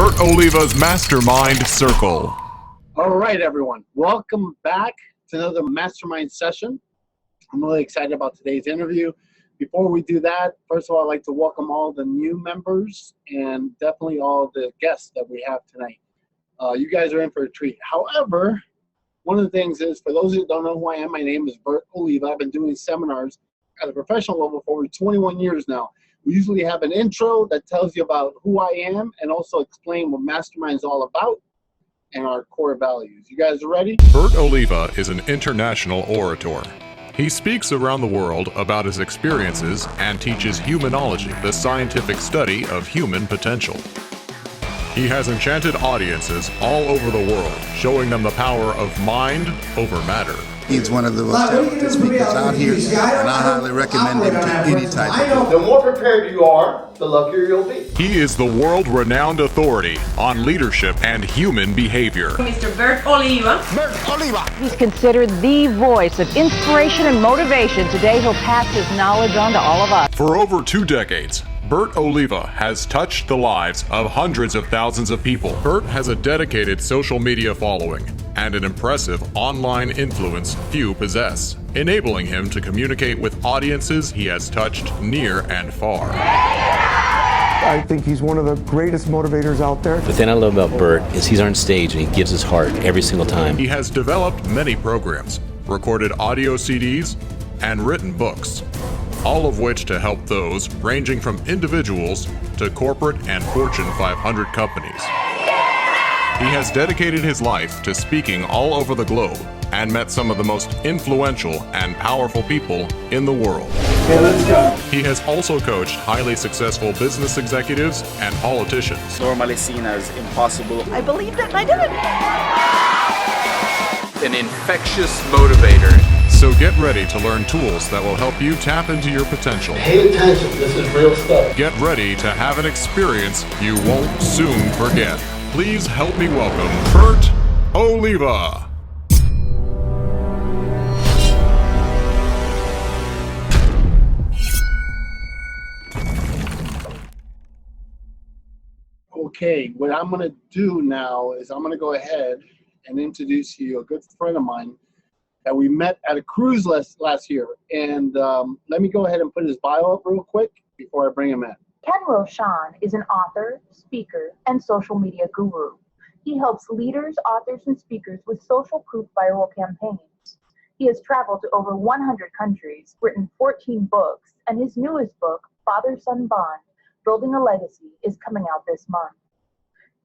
Bert Oliva's Mastermind Circle. All right, everyone. Welcome back to another Mastermind session. I'm really excited about today's interview. Before we do that, first of all, I'd like to welcome all the new members and definitely all the guests that we have tonight. You guys are in for a treat. However, one of the things is, for those who don't know who I am, my name is Bert Oliva. I've been doing seminars at a professional level for over 21 years now. We usually have an intro that tells you about who I am and also explain what Mastermind is all about and our core values. You guys ready? Bert Oliva is an international orator. He speaks around the world about his experiences and teaches humanology, the scientific study of human potential. He has enchanted audiences all over the world, showing them the power of mind over matter. He's one of the most talented speakers out here, and I highly recommend him to any type of book. The more prepared you are, the luckier you'll be. He is the world-renowned authority on leadership and human behavior. Mr. Bert Oliva. Bert Oliva! He's considered the voice of inspiration and motivation. Today, he'll pass his knowledge on to all of us. For over 2 decades, Bert Oliva has touched the lives of hundreds of thousands of people. Bert has a dedicated social media following and an impressive online influence few possess, enabling him to communicate with audiences he has touched near and far. I think he's one of the greatest motivators out there. The thing I love about Bert is he's on stage and he gives his heart every single time. He has developed many programs, recorded audio CDs, and written books, all of which to help those ranging from individuals to corporate and Fortune 500 companies. He has dedicated his life to speaking all over the globe and met some of the most influential and powerful people in the world. Okay, let's go. He has also coached highly successful business executives and politicians. Normally seen as impossible. I believed it and I did it. An infectious motivator. So get ready to learn tools that will help you tap into your potential. Pay attention, this is real stuff. Get ready to have an experience you won't soon forget. Please help me welcome Bert Oliva. Okay, what I'm going to do now is I'm going to go ahead and introduce you a good friend of mine that we met at a cruise last year. And let me go ahead and put his bio up real quick before I bring him in. Ken Rochon is an author, speaker, and social media guru. He helps leaders, authors, and speakers with social proof viral campaigns. He has traveled to over 100 countries, written 14 books, and his newest book, Father-Son Bond, Building a Legacy, is coming out this month.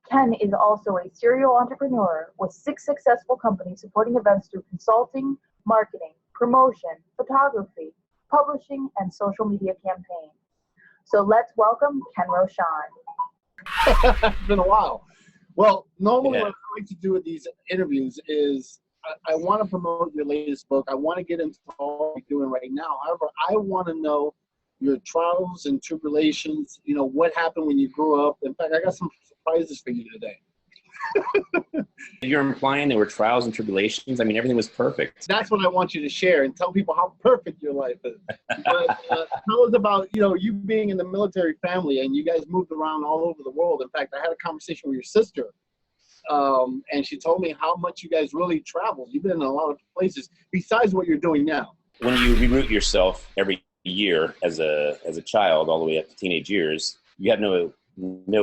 Ken is also a serial entrepreneur with 6 successful companies supporting events through consulting, marketing, promotion, photography, publishing, and social media campaigns. So let's welcome Ken Rochon. It's been a while. Well, normally what I like to do with these interviews is I want to promote your latest book. I want to get into all you're doing right now. However, I want to know your trials and tribulations, you know, what happened when you grew up. In fact, I got some surprises for you today. You're implying there were trials and tribulations? I mean, everything was perfect. That's what I want you to share and tell people how perfect your life is. But tell us about, you know, you being in the military family and you guys moved around all over the world. In fact, I had a conversation with your sister and she told me how much you guys really traveled. You've been in a lot of places besides what you're doing now. When you reroute yourself every year as a child all the way up to teenage years, you have no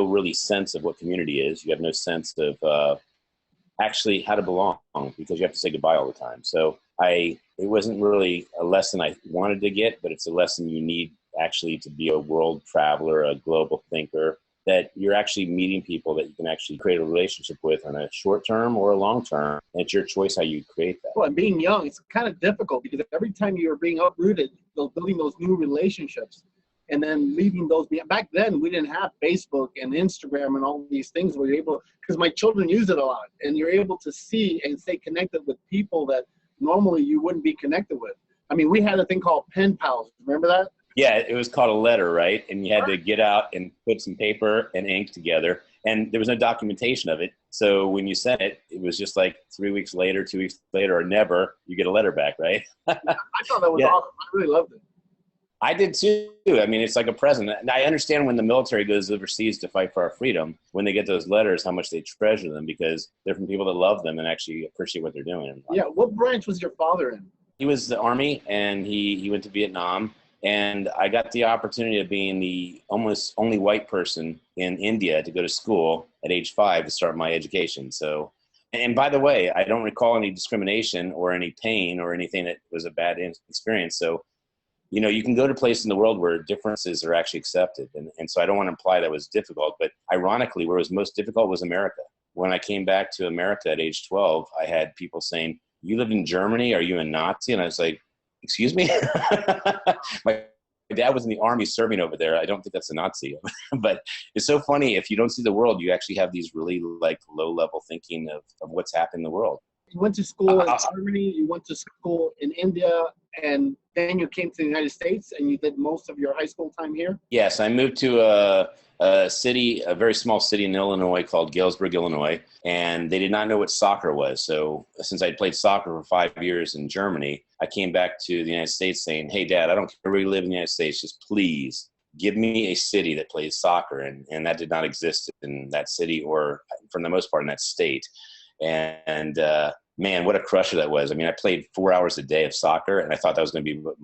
really sense of what community is. You have no sense of actually how to belong because you have to say goodbye all the time. So it wasn't really a lesson I wanted to get, but it's a lesson you need actually to be a world traveler, a global thinker, that you're actually meeting people that you can actually create a relationship with on a short term or a long term. And it's your choice how you create that. Well, and being young, it's kind of difficult because every time you're being uprooted, building those new relationships, and then leaving those behind. Back then, we didn't have Facebook and Instagram and all these things where you're able, because my children use it a lot, and you're able to see and stay connected with people that normally you wouldn't be connected with. I mean, we had a thing called pen pals. Remember that? Yeah, it was called a letter, right? And you had to get out and put some paper and ink together, and there was no documentation of it. So when you sent it, it was just like 3 weeks later, 2 weeks later, or never, you get a letter back, right? I thought that was awesome. I really loved it. I did too. I mean, it's like a present. And I understand when the military goes overseas to fight for our freedom, when they get those letters, how much they treasure them because they're from people that love them and actually appreciate what they're doing. Yeah. What branch was your father in? He was the Army, and he went to Vietnam. And I got the opportunity of being the almost only white person in India to go to school at age 5 to start my education. So, and by the way, I don't recall any discrimination or any pain or anything that was a bad experience. So, you know, you can go to places in the world where differences are actually accepted. And so I don't want to imply that was difficult, but ironically, where it was most difficult was America. When I came back to America at age 12, I had people saying, "You lived in Germany? Are you a Nazi?" And I was like, "Excuse me?" My dad was in the Army serving over there. I don't think that's a Nazi. But it's so funny. If you don't see the world, you actually have these really like low-level thinking of what's happening in the world. You went to school in Germany, you went to school in India, and then you came to the United States and you did most of your high school time here? Yes, I moved to a city, a very small city in Illinois called Galesburg, Illinois, and they did not know what soccer was. So since I played soccer for 5 years in Germany, I came back to the United States saying, "Hey, Dad, I don't care where you live in the United States, just please give me a city that plays soccer." And that did not exist in that city or, for the most part, in that state. And man, what a crusher that was. I mean, I played 4 hours a day of soccer, and I thought that was going to be what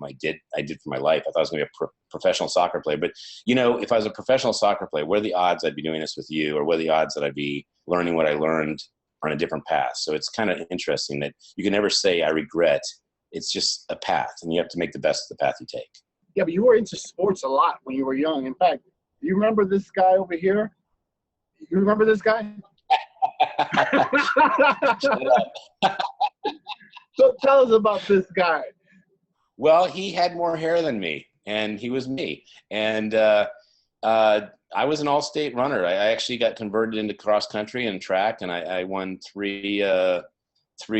I did for my life. I thought I was going to be a professional soccer player. But, you know, if I was a professional soccer player, what are the odds I'd be doing this with you? Or what are the odds that I'd be learning what I learned on a different path? So it's kind of interesting that you can never say, "I regret." It's just a path, and you have to make the best of the path you take. Yeah, but you were into sports a lot when you were young. In fact, do you remember this guy over here? You remember this guy? So tell us about this guy. Well, he had more hair than me, and he was me. And I was an all-state runner. I actually got converted into cross-country and track, and I won three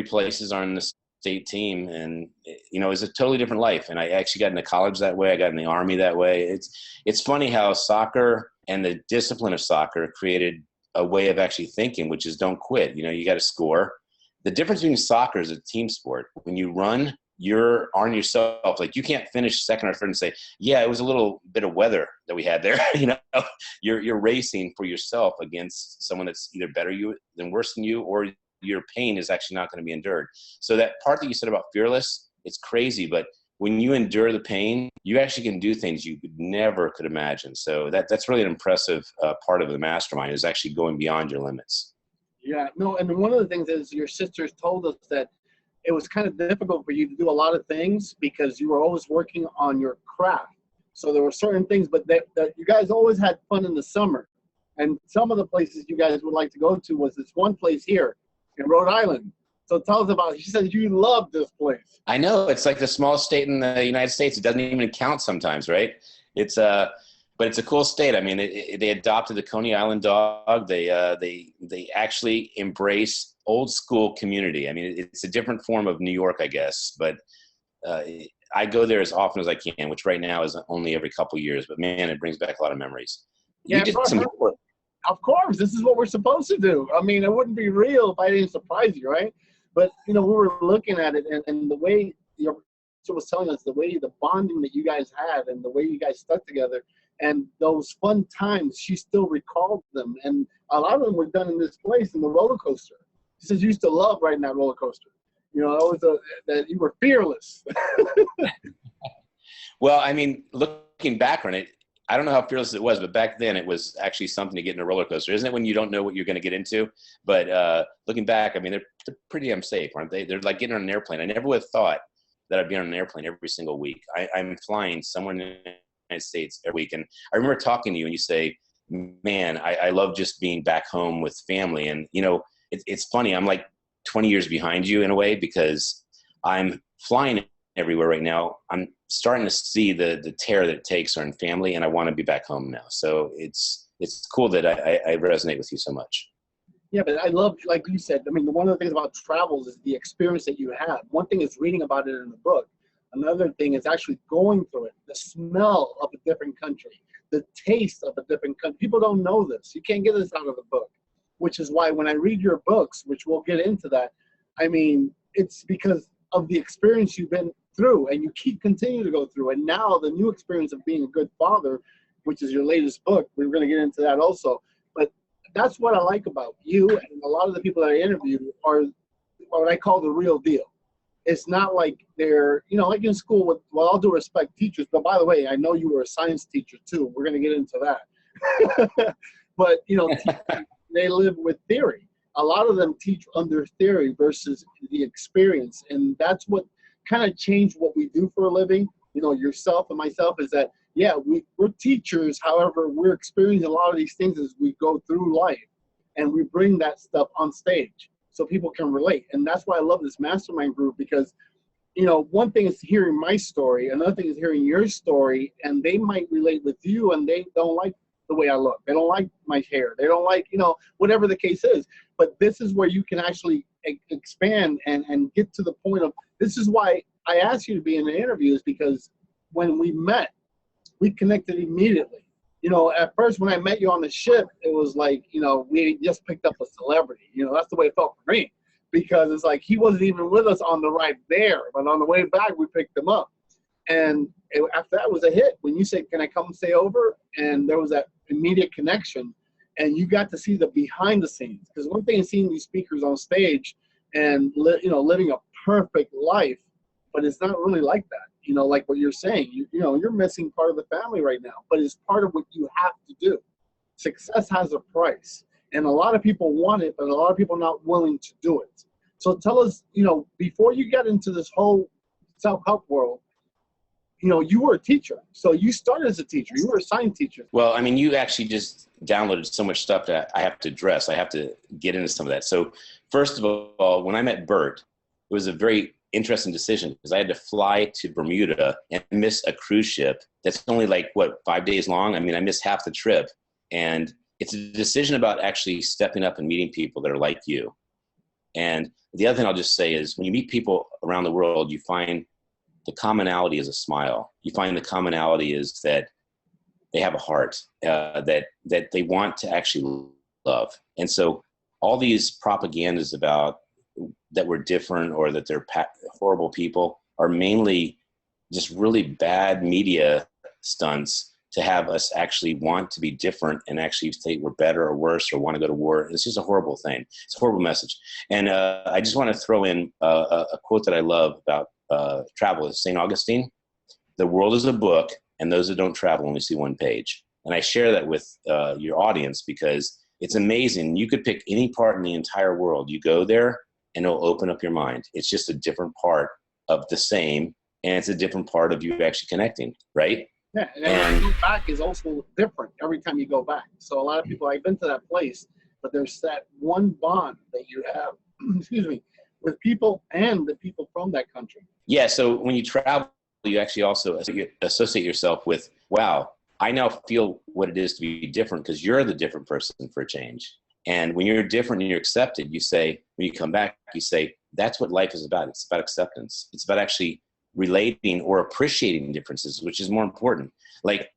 places on the state team. And, you know, it was a totally different life. And I actually got into college that way. I got in the Army that way. It's funny how soccer and the discipline of soccer created a way of actually thinking, which is don't quit. You know, you got to score. The difference between soccer is a team sport. When you run, you're on yourself. Like, you can't finish second or third and say, "Yeah, it was a little bit of weather that we had there." You know, you're racing for yourself against someone that's either better than worse than you, or your pain is actually not going to be endured. So that part that you said about fearless, it's crazy, but when you endure the pain, you actually can do things you never could imagine. So that's really an impressive part of the mastermind, is actually going beyond your limits. Yeah, no, and one of the things is your sisters told us that it was kind of difficult for you to do a lot of things because you were always working on your craft. So there were certain things, but that you guys always had fun in the summer. And some of the places you guys would like to go to was this one place here in Rhode Island. So tell us about it. She said you love this place. I know. It's like the smallest state in the United States. It doesn't even count sometimes, right? But it's a cool state. I mean, they adopted the Coney Island dog. They actually embrace old school community. I mean, it's a different form of New York, I guess. But I go there as often as I can, which right now is only every couple of years. But man, it brings back a lot of memories. Yeah, of course. This is what we're supposed to do. I mean, it wouldn't be real if I didn't surprise you, right? But, you know, we were looking at it, and the way your sister was telling us, the bonding that you guys had and the way you guys stuck together and those fun times, she still recalled them. And a lot of them were done in this place, in the roller coaster. She says you used to love riding that roller coaster. You know, that you were fearless. Well, I mean, looking back on it, I don't know how fearless it was, but back then it was actually something to get in a roller coaster. Isn't it when you don't know what you're going to get into? But looking back, I mean, they're pretty damn safe, aren't they? They're like getting on an airplane. I never would have thought that I'd be on an airplane every single week. I'm flying somewhere in the United States every week. And I remember talking to you and you say, "Man, I love just being back home with family." And, you know, it's funny. I'm like 20 years behind you in a way because I'm flying everywhere right now. I'm starting to see the tear that it takes on family, and I want to be back home now. So it's cool that I resonate with you so much. Yeah, but I love, like you said, I mean, one of the things about travels is the experience that you have. One thing is reading about it in the book. Another thing is actually going through it, the smell of a different country, the taste of a different country. People don't know this. You can't get this out of the book, which is why when I read your books, which we'll get into that, I mean, it's because of the experience you've been through, and you keep continuing to go through. And now the new experience of being a good father, which is your latest book, we're going to get into that also. But that's what I like about you, and a lot of the people that I interview are what I call the real deal. It's not like they're, you know, like in school with, well, all due respect, teachers. But by the way, I know you were a science teacher too. We're going to get into that. But, you know, they live with theory. A lot of them teach under theory versus the experience. And that's what kind of changed what we do for a living. You know, yourself and myself is that, yeah, we're teachers. However, we're experiencing a lot of these things as we go through life. And we bring that stuff on stage so people can relate. And that's why I love this mastermind group, because, you know, one thing is hearing my story. Another thing is hearing your story. And they might relate with you, and they don't like the way I look. They don't like my hair. They don't like, you know, whatever the case is. But this is where you can actually expand and get to the point of, this is why I asked you to be in the interview, is because when we met, we connected immediately. You know, at first when I met you on the ship, it was like, you know, we just picked up a celebrity. You know, that's the way it felt for me, because it's like he wasn't even with us on the ride there, but on the way back, we picked him up. And after that was a hit. When you said, can I come stay over? And there was that immediate connection, and you got to see the behind the scenes. Because one thing is seeing these speakers on stage and, you know, living a perfect life, but it's not really like that. You know, like what you're saying, you know, you're missing part of the family right now, but it's part of what you have to do. Success has a price, and a lot of people want it, but a lot of people are not willing to do it. So tell us, you know, before you get into this whole self-help world, you know, you were a teacher. So you started as a teacher. You were a science teacher. Well, I mean, you actually just downloaded so much stuff that I have to address. I have to get into some of that. So first of all, when I met Bert, it was a very interesting decision, because I had to fly to Bermuda and miss a cruise ship that's only like, what, 5 days long? I mean, I missed half the trip. And it's a decision about actually stepping up and meeting people that are like you. And the other thing I'll just say is, when you meet people around the world, you find the commonality is a smile. You find the commonality is that they have a heart, that they want to actually love. And so all these propagandas about that we're different or that they're horrible people are mainly just really bad media stunts to have us actually want to be different and actually think we're better or worse or want to go to war. It's just a horrible thing. It's a horrible message. And I just want to throw in a quote that I love about travel. Is St. Augustine: "The world is a book, and those that don't travel only see one page." And I share that with your audience because it's amazing. You could pick any part in the entire world. You go there, and it'll open up your mind. It's just a different part of the same, and it's a different part of you actually connecting, right? Yeah, and every time you go back is also different every time you go back. So a lot of people, I've been to that place, but there's that one bond that you have, excuse me, with people and the people from that country. Yeah, so when you travel, you actually also associate yourself with, wow, I now feel what it is to be different, because you're the different person for a change. And when you're different and you're accepted, you say, when you come back, you say, that's what life is about. It's about acceptance. It's about actually relating or appreciating differences, which is more important. Like,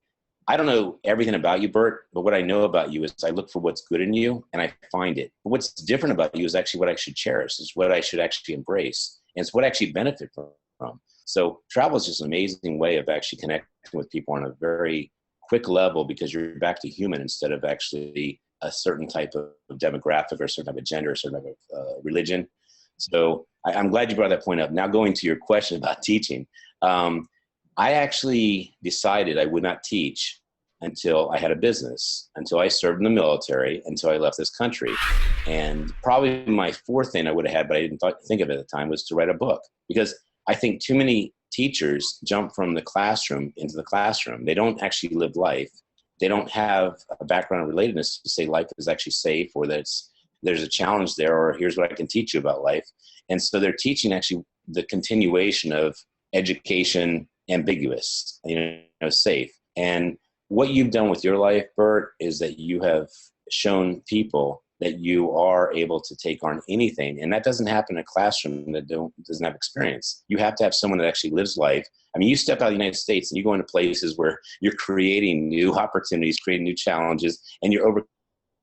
I don't know everything about you, Bert, but what I know about you is I look for what's good in you and I find it. But what's different about you is actually what I should cherish, is what I should actually embrace. And it's what I actually benefit from. So travel is just an amazing way of actually connecting with people on a very quick level, because you're back to human instead of actually a certain type of demographic or a certain type of gender or a certain type of religion. So I'm glad you brought that point up. Now, going to your question about teaching, I actually decided I would not teach until I had a business, until I served in the military, until I left this country. And probably my fourth thing I would have had, but I didn't think of it at the time, was to write a book. Because I think too many teachers jump from the classroom into the classroom. They don't actually live life. They don't have a background of relatedness to say life is actually safe, or that there's a challenge there, or here's what I can teach you about life. And so they're teaching actually the continuation of education, ambiguous, safe. And what you've done with your life, Bert, is that you have shown people that you are able to take on anything. And that doesn't happen in a classroom that doesn't have experience. You have to have someone that actually lives life. I mean, you step out of the United States and you go into places where you're creating new opportunities, creating new challenges, and you're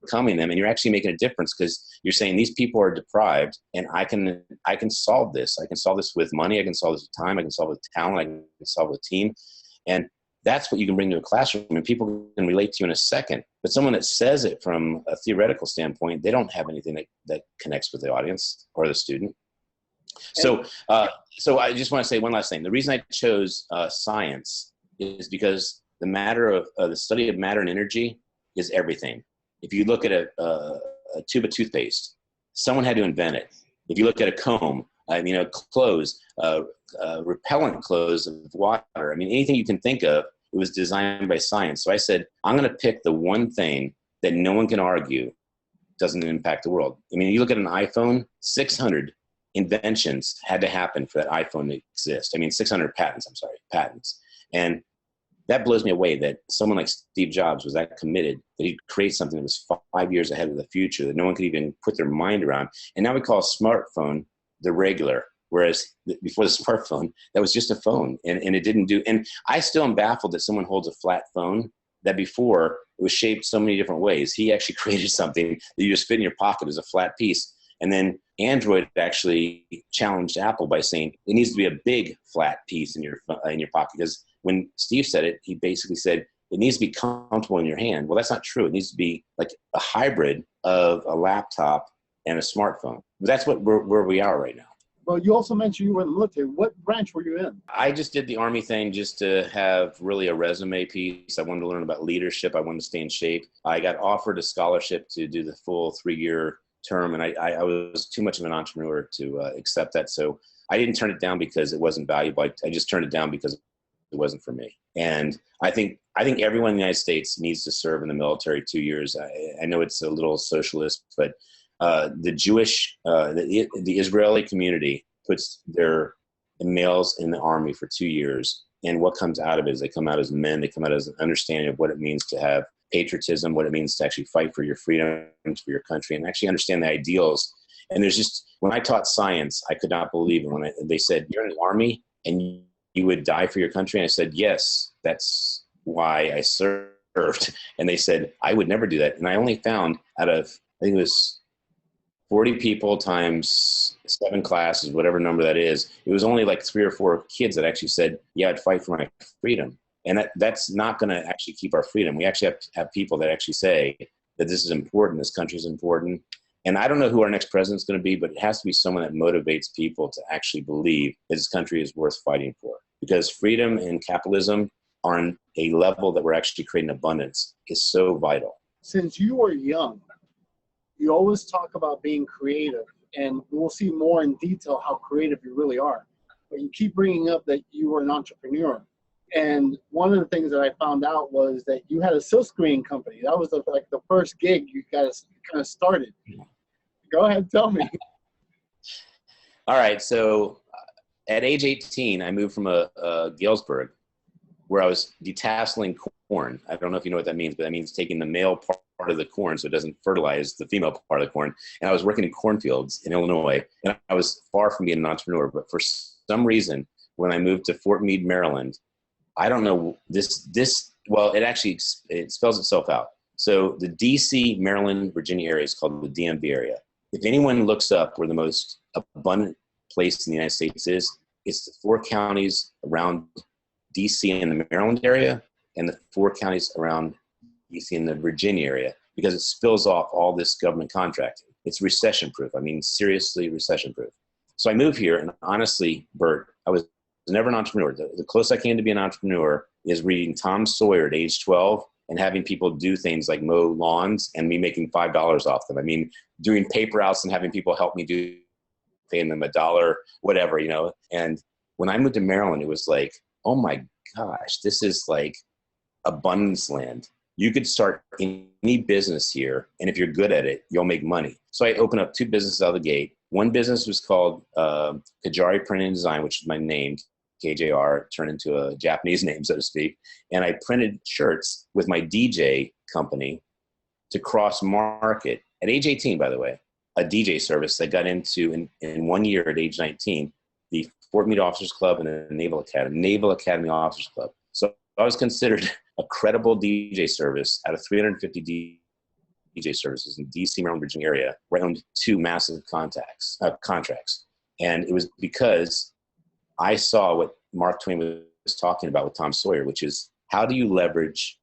overcoming them, and you're actually making a difference because you're saying these people are deprived, and I can solve this. I can solve this with money. I can solve this with time. I can solve it with talent. I can solve it with team. And that's what you can bring to a classroom, and people can relate to you in a second. But someone that says it from a theoretical standpoint, they don't have anything that connects with the audience or the student. So I just want to say one last thing. The reason I chose science is because the study of matter and energy is everything. If you look at a tube of toothpaste, someone had to invent it. If you look at a comb, clothes, repellent clothes of water, anything you can think of, it was designed by science. So I said, I'm going to pick the one thing that no one can argue doesn't impact the world. You look at an iPhone, 600 inventions had to happen for that iPhone to exist. 600 patents. And that blows me away that someone like Steve Jobs was that committed that he'd create something that was 5 years ahead of the future that no one could even put their mind around. And now we call a smartphone the regular, whereas before the smartphone, that was just a phone, and it didn't do. And I still am baffled that someone holds a flat phone that before it was shaped so many different ways. He actually created something that you just fit in your pocket as a flat piece. And then Android actually challenged Apple by saying it needs to be a big flat piece in your pocket, because when Steve said it, he basically said it needs to be comfortable in your hand. Well, that's not true. It needs to be like a hybrid of a laptop and a smartphone. That's where we are right now. Well, you also mentioned you were in the military. What branch were you in? I just did the Army thing just to have really a resume piece. I wanted to learn about leadership. I wanted to stay in shape. I got offered a scholarship to do the full 3-year term, and I was too much of an entrepreneur to accept that. So I didn't turn it down because it wasn't valuable. I just turned it down because it wasn't for me. And I think everyone in the United States needs to serve in the military 2 years. I know it's a little socialist, but the Jewish, the Israeli community puts their males in the Army for 2 years. And what comes out of it is they come out as men. They come out as an understanding of what it means to have patriotism, what it means to actually fight for your freedoms, for your country, and actually understand the ideals. And there's just, when I taught science, I could not believe it when they said, you're in the Army and you would die for your country. And I said, yes, that's why I served. And they said, I would never do that. And I only found out of, I think it was 40 people times 7 classes, whatever number that is, it was only like 3 or 4 kids that actually said, yeah, I'd fight for my freedom. And that's not going to actually keep our freedom. We actually have to have people that actually say that this is important, this country is important. And I don't know who our next president's going to be, but it has to be someone that motivates people to actually believe that this country is worth fighting for. Because freedom and capitalism are on a level that we're actually creating abundance is so vital. Since you were young, you always talk about being creative, and we'll see more in detail how creative you really are. But you keep bringing up that you were an entrepreneur. And one of the things that I found out was that you had a silk screening company. That was the first gig you guys kind of started. Go ahead, tell me. All right. So at age 18, I moved from Galesburg, where I was detasseling corn. I don't know if you know what that means, but that means taking the male part of the corn so it doesn't fertilize the female part of the corn. And I was working in cornfields in Illinois, and I was far from being an entrepreneur. But for some reason, when I moved to Fort Meade, Maryland, I don't know well, it spells itself out. So the DC, Maryland, Virginia area is called the DMV area. If anyone looks up where the most abundant place in the United States is, it's the 4 counties around DC in the Maryland area and the 4 counties around DC in the Virginia area, because it spills off all this government contracting. It's recession-proof. Seriously recession-proof. So I moved here, and honestly, Bert, I was never an entrepreneur. The closest I came to being an entrepreneur is reading Tom Sawyer at age 12 and having people do things like mow lawns and me making $5 off them. Doing paper routes and having people help me do, paying them $1, whatever, And when I moved to Maryland, it was like, oh my gosh, this is like abundance land. You could start any business here, and if you're good at it, you'll make money. So I opened up 2 businesses out of the gate. One business was called Kajari Printing and Design, which is my name, KJR, turned into a Japanese name, so to speak. And I printed shirts with my DJ company to cross-market. At age 18, by the way, a DJ service that got into, in 1 year at age 19, the Fort Meade Officers Club and the Naval Academy Officers Club. So I was considered a credible DJ service out of 350 DJ services in DC, Maryland, Virginia area, where I owned 2 massive contracts. And it was because I saw what Mark Twain was talking about with Tom Sawyer, which is how do you leverage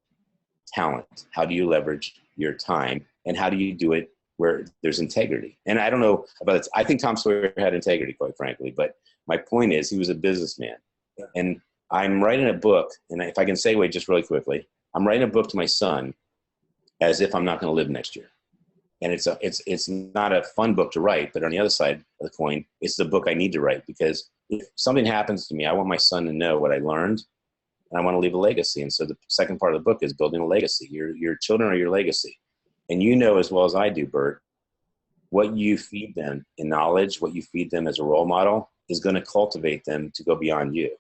talent? How do you leverage your time? And how do you do it where there's integrity? And I don't know about it. I think Tom Sawyer had integrity, quite frankly, but my point is he was a businessman. And I'm writing a book, and if I can segue just really quickly, I'm writing a book to my son as if I'm not going to live next year. And it's not a fun book to write, but on the other side of the coin, it's the book I need to write, because if something happens to me, I want my son to know what I learned, and I want to leave a legacy. And so the second part of the book is building a legacy. Your children are your legacy. And you know as well as I do, Bert, what you feed them in knowledge, what you feed them as a role model is going to cultivate them to go beyond you.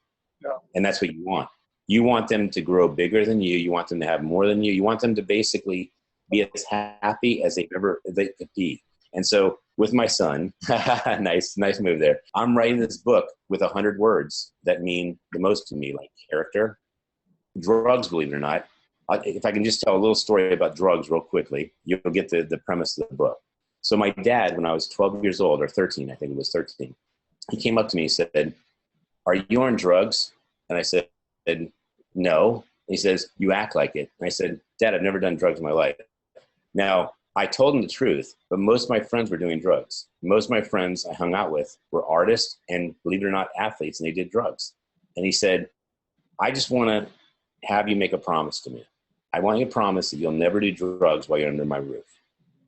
Yeah. And that's what you want. You want them to grow bigger than you. You want them to have more than you. You want them to basically be as happy as they could be. And so with my son, nice move there. I'm writing this book with 100 words that mean the most to me, like character, drugs, believe it or not. If I can just tell a little story about drugs real quickly, you'll get the premise of the book. So my dad, when I was 12 years old, or 13, I think it was 13, he came up to me and said, "Are you on drugs?" And I said, "No." And he says, "You act like it." And I said, "Dad, I've never done drugs in my life." Now, I told him the truth, but most of my friends were doing drugs. Most of my friends I hung out with were artists and, believe it or not, athletes, and they did drugs. And he said, "I just want to have you make a promise to me. I want you to promise that you'll never do drugs while you're under my roof."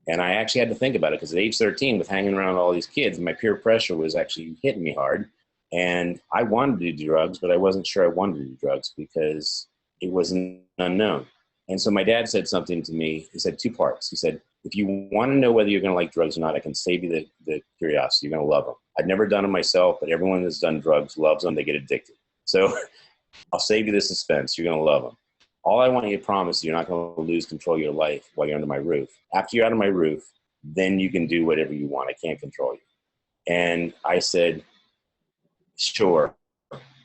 And I actually had to think about it, because at age 13, with hanging around all these kids, my peer pressure was actually hitting me hard. And I wanted to do drugs, but I wasn't sure I wanted to do drugs because it was an unknown. And so my dad said something to me. He said 2 parts. He said, "If you want to know whether you're going to like drugs or not, I can save you the curiosity. You're going to love them. I've never done them myself, but everyone that's done drugs loves them. They get addicted. So I'll save you the suspense. You're going to love them. All I want you to promise is you're not going to lose control of your life while you're under my roof. After you're out of my roof, then you can do whatever you want. I can't control you." And I said, "Sure.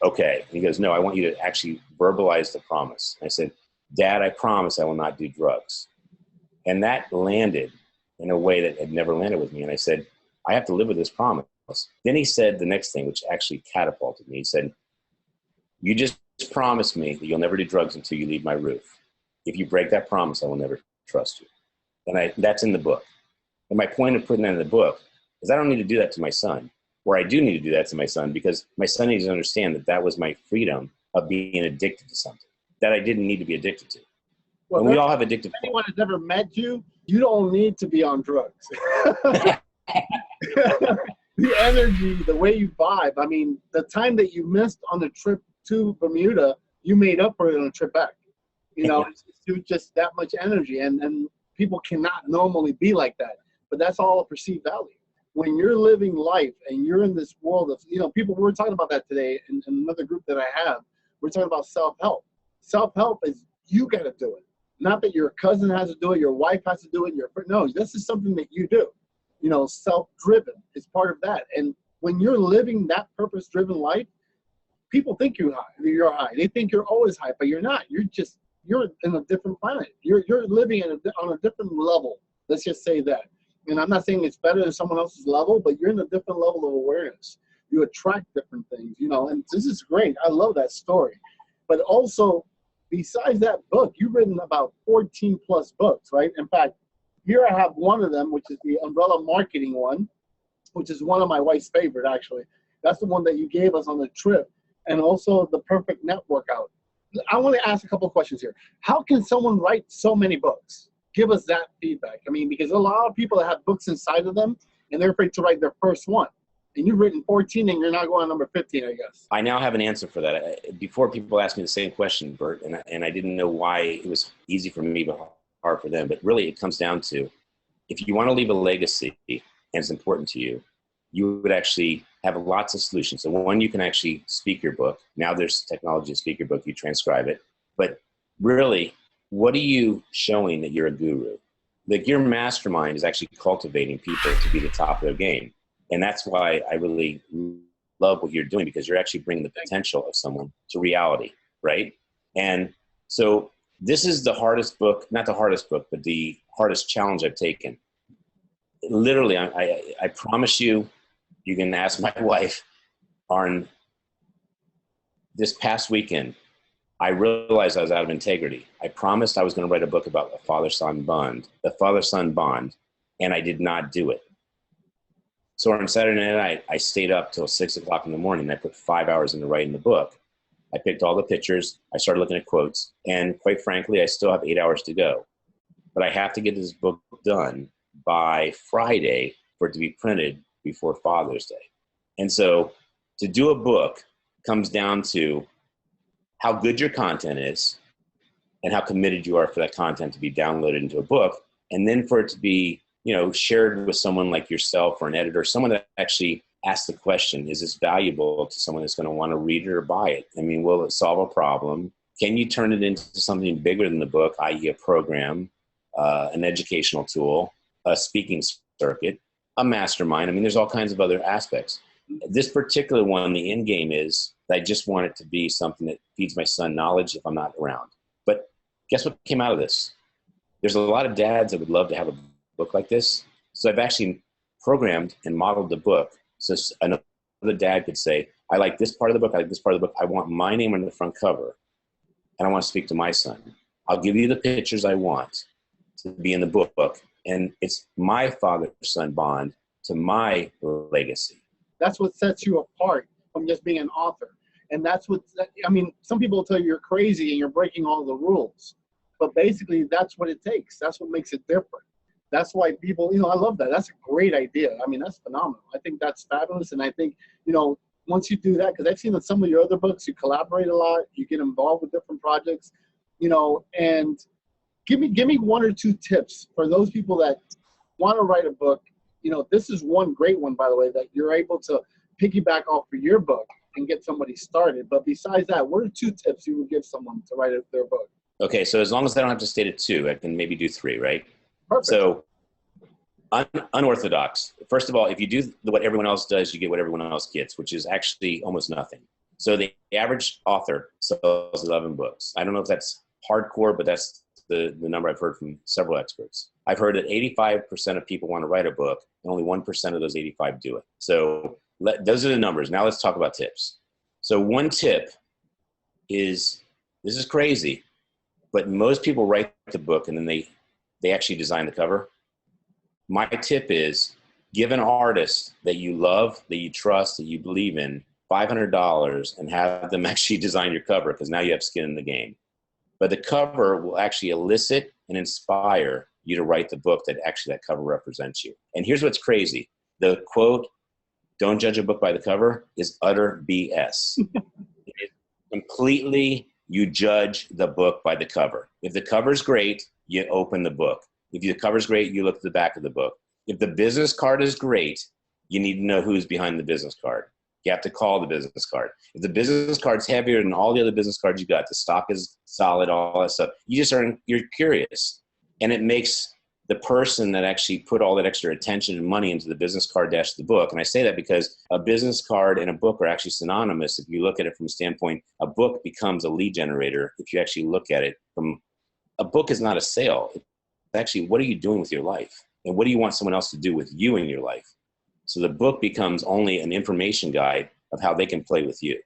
Okay." And he goes, "No, I want you to actually verbalize the promise." And I said, "Dad, I promise I will not do drugs." And that landed in a way that had never landed with me. And I said, "I have to live with this promise." Then he said the next thing, which actually catapulted me. He said, "You just promise me that you'll never do drugs until you leave my roof. If you break that promise, I will never trust you." And that's in the book. And my point of putting that in the book is I don't need to do that to my son, or I do need to do that to my son, because my son needs to understand that that was my freedom of being addicted to something that I didn't need to be addicted to. Well, and we all have addictive. Anyone has never met you, you don't need to be on drugs. The energy, the way you vibe. I mean, the time that you missed on the trip to Bermuda, you made up for it on the trip back. You know, it's just that much energy, and people cannot normally be like that. But that's all a perceived value. When you're living life and you're in this world of, people, we were talking about that today in another group that I have. We're talking about self-help. Self-help is you got to do it. Not that your cousin has to do it, your wife has to do it, no, this is something that you do. Self-driven is part of that. And when you're living that purpose-driven life, people think you're high. They think you're always high, but you're not. You're in a different planet. You're living on a different level. Let's just say that. And I'm not saying it's better than someone else's level, but you're in a different level of awareness. You attract different things, and this is great. I love that story. But also, besides that book, you've written about 14 plus books, right? In fact, here I have one of them, which is the umbrella marketing one, which is one of my wife's favorite, actually. That's the one that you gave us on the trip. And also the perfect net workout. I want to ask a couple of questions here. How can someone write so many books? Give us that feedback. I mean, because a lot of people that have books inside of them, and they're afraid to write their first one. And you've written 14, and you're now going on number 15, I guess. I now have an answer for that. Before, people asked me the same question, Bert, and I didn't know why it was easy for me but hard for them. But really, it comes down to, if you want to leave a legacy and it's important to you, you would actually have lots of solutions. So one, you can actually speak your book. Now there's technology to speak your book. You transcribe it. But really, what are you showing that you're a guru? Like, your mastermind is actually cultivating people to be the top of their game. And that's why I really love what you're doing, because you're actually bringing the potential of someone to reality, right? And so this is the hardest book, not the hardest book, but the hardest challenge I've taken. Literally, I promise you, you can ask my wife, on this past weekend, I realized I was out of integrity. I promised I was going to write a book about the father-son bond, and I did not do it. So on Saturday night, I stayed up till 6 o'clock in the morning. I put 5 hours into writing the book. I picked all the pictures. I started looking at quotes. And quite frankly, I still have 8 hours to go. But I have to get this book done by Friday for it to be printed before Father's Day. And so to do a book comes down to how good your content is and how committed you are for that content to be downloaded into a book. And then for it to be, shared with someone like yourself or an editor, someone that actually asks the question, is this valuable to someone that's going to want to read it or buy it? I mean, will it solve a problem? Can you turn it into something bigger than the book, i.e. a program, an educational tool, a speaking circuit, a mastermind? I mean, there's all kinds of other aspects. This particular one, the end game is that I just want it to be something that feeds my son knowledge if I'm not around. But guess what came out of this? There's a lot of dads that would love to have a book like this. So I've actually programmed and modeled the book. So another dad could say, I like this part of the book, I like this part of the book. I want my name on the front cover, and I want to speak to my son. I'll give you the pictures I want to be in the book, and it's my father-son bond to my legacy. That's what sets you apart from just being an author. And that's what, I mean, some people will tell you you're crazy and you're breaking all the rules. But basically, that's what it takes. That's what makes it different. That's why people, I love that. That's a great idea. I mean, that's phenomenal. I think that's fabulous. And I think, once you do that, because I've seen in some of your other books, you collaborate a lot, you get involved with different projects, and give me one or two tips for those people that want to write a book. This is one great one, by the way, that you're able to piggyback off of your book and get somebody started. But besides that, what are 2 tips you would give someone to write their book? Okay, so as long as I don't have to state it 2, I can maybe do 3, right? Perfect. So unorthodox. First of all, if you do what everyone else does, you get what everyone else gets, which is actually almost nothing. So the average author sells 11 books. I don't know if that's hardcore, but that's the number I've heard from several experts. I've heard that 85% of people want to write a book, and only 1% of those 85 do it. So those are the numbers. Now let's talk about tips. So one tip is, this is crazy, but most people write the book and then they actually design the cover. My tip is, give an artist that you love, that you trust, that you believe in, $500 and have them actually design your cover, because now you have skin in the game. But the cover will actually elicit and inspire you to write the book that actually that cover represents you. And here's what's crazy. The quote, "Don't judge a book by the cover," is utter BS. Completely, you judge the book by the cover. If the cover's great, you open the book. If the cover's great, you look at the back of the book. If the business card is great, you need to know who's behind the business card. You have to call the business card. If the business card's heavier than all the other business cards you got, the stock is solid, all that stuff, you're curious. And it makes the person that actually put all that extra attention and money into the business card dash the book. And I say that because a business card and a book are actually synonymous. If you look at it from a standpoint, a book becomes a lead generator. If you actually look at it from, a book is not a sale. It's actually, what are you doing with your life? And what do you want someone else to do with you in your life? So the book becomes only an information guide of how they can play with you.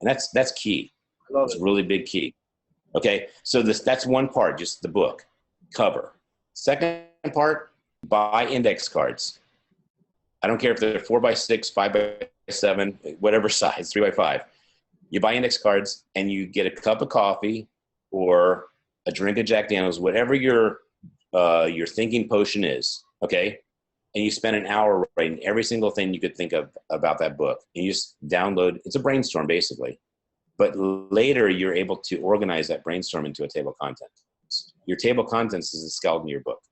And that's key. It's a really big key. Okay, so that's one part, just the book, cover. Second part, buy index cards. I don't care if they're 4x6, 5x7, whatever size, 3x5. You buy index cards and you get a cup of coffee or a drink of Jack Daniels, whatever your thinking potion is, okay? And you spend an hour writing every single thing you could think of about that book. And you just download, it's a brainstorm basically. But later you're able to organize that brainstorm into a table of contents. Your table of contents is a skeleton of your book.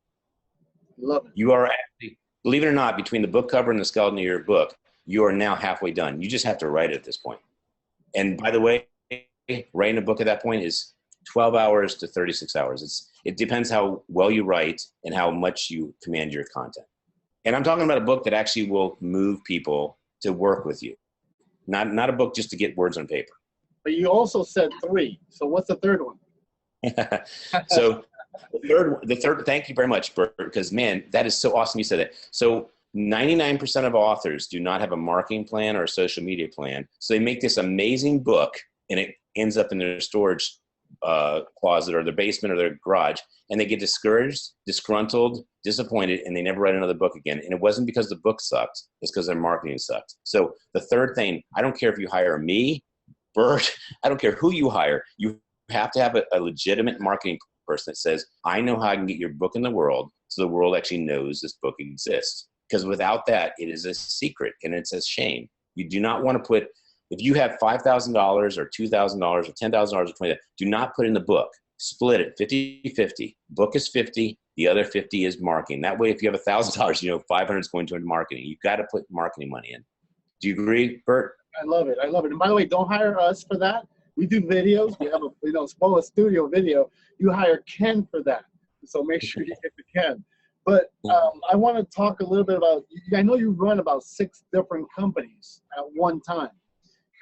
Love it. You are actually, believe it or not, between the book cover and the skeleton of your book, you are now halfway done. You just have to write it at this point. And by the way, writing a book at that point is 12 hours to 36 hours. It depends how well you write and how much you command your content. And I'm talking about a book that actually will move people to work with you. Not a book just to get words on paper. But you also said 3. So what's the third one? So The third, thank you very much, Bert, because man, that is so awesome you said that. So 99% of authors do not have a marketing plan or a social media plan. So they make this amazing book and it ends up in their storage closet or their basement or their garage, and they get discouraged, disgruntled, disappointed, and they never write another book again. And it wasn't because the book sucked, it's because their marketing sucked. So the third thing, I don't care if you hire me, Bert, I don't care who you hire, you have to have a legitimate marketing person that says, I know how I can get your book in the world so the world actually knows this book exists. Because without that, it is a secret and it's a shame. You do not want to put, if you have $5,000 or $2,000 or $10,000 or $20,000, do not put in the book. Split it 50-50. Book is 50, the other 50 is marketing. That way, if you have $1,000, you know 500 is going to marketing. You've got to put marketing money in. Do you agree, Bert? I love it. I love it. And by the way, don't hire us for that. We do videos. We have a BOWA Studio video. You hire Ken for that. So make sure you get the Ken. But I want to talk a little bit about, I know you run about 6 different companies at one time.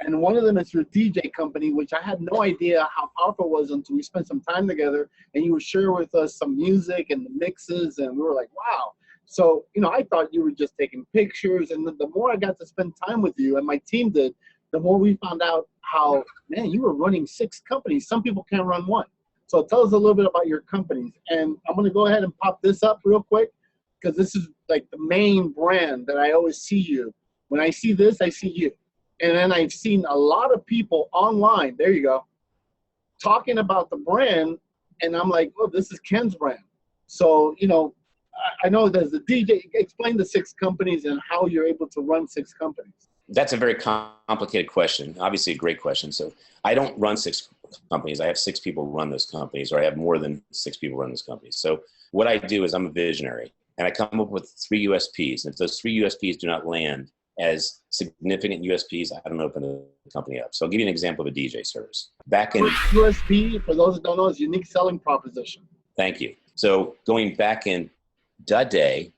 And one of them is your DJ company, which I had no idea how powerful it was until we spent some time together and you would share with us some music and the mixes, and we were like, wow. So, I thought you were just taking pictures, and the more I got to spend time with you and my team did, the more we found out how, man, you were running 6 companies. Some people can't run one. So tell us a little bit about your companies. And I'm going to go ahead and pop this up real quick, because this is like the main brand that I always see you. When I see this, I see you. And then I've seen a lot of people online, there you go, talking about the brand. And I'm like, oh, this is Ken's brand. So, I know there's the DJ. Explain the 6 companies and how you're able to run 6 companies. That's a very complicated question. Obviously a great question. So I don't run 6 companies. I have 6 people run those companies, or I have more than 6 people run those companies. So what I do is I'm a visionary, and I come up with 3 USPs. And if those 3 USPs do not land as significant USPs, I don't open the company up. So I'll give you an example of a DJ service. Back in USP, for those that don't know, is unique selling proposition. Thank you. So going back in the day,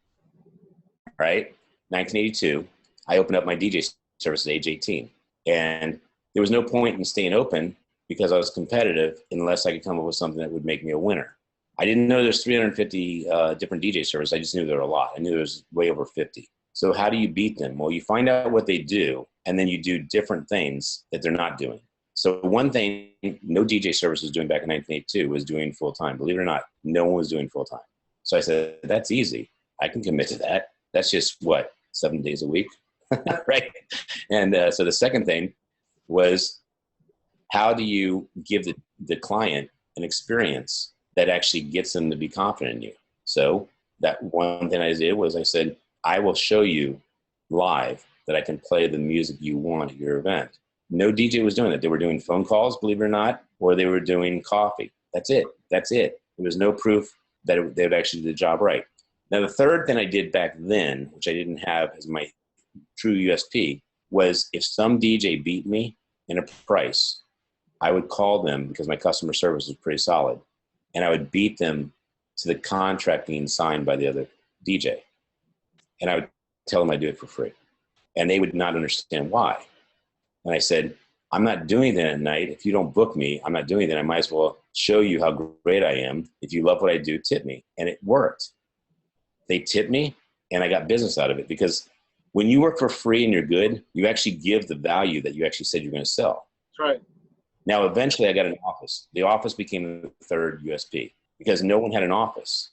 right, 1982, I opened up my DJ service at age 18. And there was no point in staying open because I was competitive unless I could come up with something that would make me a winner. I didn't know there's 350 different DJ services. I just knew there were a lot. I knew there was way over 50. So how do you beat them? Well, you find out what they do, and then you do different things that they're not doing. So one thing no DJ service was doing back in 1982 was doing full-time. Believe it or not, no one was doing full-time. So I said, that's easy. I can commit to that. That's just, 7 days a week, right? And so the second thing was, how do you give the client an experience that actually gets them to be confident in you? So that one thing I did was I said, I will show you live that I can play the music you want at your event. No DJ was doing that. They were doing phone calls, believe it or not, or they were doing coffee. That's it. That's it. There was no proof that they would actually do the job right. Now, the third thing I did back then, which I didn't have as my true USP, was if some DJ beat me in a price, I would call them, because my customer service was pretty solid, and I would beat them to the contract being signed by the other DJ. And I would tell them I'd do it for free. And they would not understand why. And I said, I'm not doing that at night. If you don't book me, I'm not doing that. I might as well show you how great I am. If you love what I do, tip me. And it worked. They tipped me, and I got business out of it. Because when you work for free and you're good, you actually give the value that you actually said you're going to sell. That's right. Now, eventually I got an office. The office became the third USP, because no one had an office.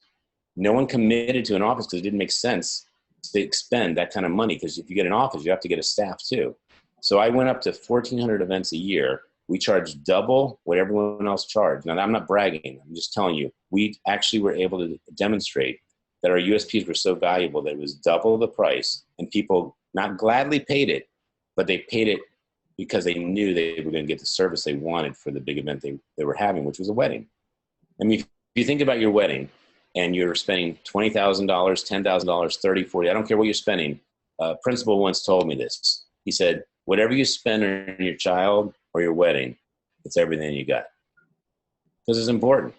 No one committed to an office because it didn't make sense to expend that kind of money, because if you get an office, you have to get a staff too. So I went up to 1,400 events a year. We charged double what everyone else charged. Now, I'm not bragging. I'm just telling you, we actually were able to demonstrate that our USPs were so valuable that it was double the price, and people not gladly paid it, but they paid it because they knew they were going to get the service they wanted for the big event they were having, which was a wedding. I mean, if you think about your wedding, and you're spending $20,000, $10,000, $30,000, $40,000, I don't care what you're spending. Principal once told me this. He said, whatever you spend on your child or your wedding, it's everything you got. Because it's important,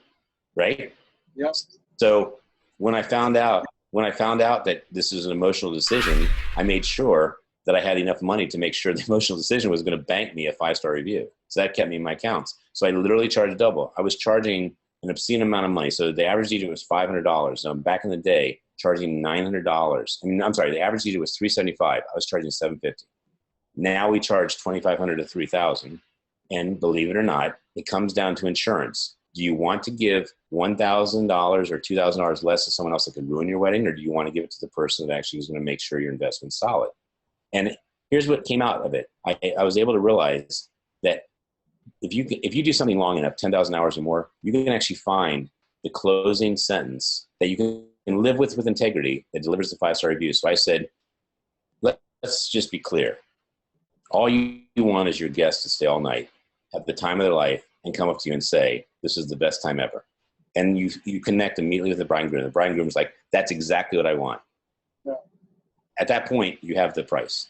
right? Yes. So when I found out that this is an emotional decision, I made sure that I had enough money to make sure the emotional decision was going to bank me a 5-star review. So that kept me in my accounts. So I literally charged double. I was charging an obscene amount of money. So the average DJ was $500. Back in the day, charging $900. I'm sorry, the average DJ was $375. I was charging $750. Now we charge $2,500 to $3,000. And believe it or not, it comes down to insurance. Do you want to give $1,000 or $2,000 less to someone else that could ruin your wedding, or do you want to give it to the person that actually is going to make sure your investment's solid? And here's what came out of it. I was able to realize that if you do something long enough, 10,000 hours or more, you can actually find the closing sentence that you can live with integrity that delivers the 5-star review. So I said, let's just be clear. All you want is your guest to stay all night at the time of their life and come up to you and say, this is the best time ever. And you connect immediately with the bride and groom. The bride and groom is like, that's exactly what I want. Yeah. At that point, you have the price.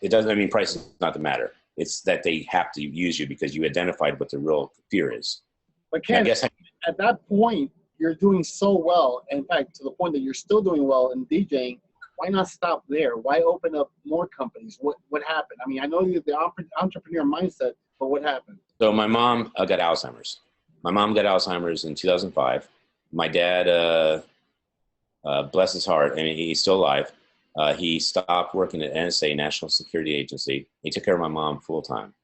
Price is not the matter. It's that they have to use you because you identified what the real fear is. But Ken, at that point, you're doing so well. In fact, to the point that you're still doing well in DJing, why not stop there? Why open up more companies? What happened? I mean, I know you have the entrepreneur mindset, but what happened? So my mom got Alzheimer's. My mom got Alzheimer's in 2005. My dad, bless his heart, he's still alive. He stopped working at NSA, National Security Agency. He took care of my mom full time.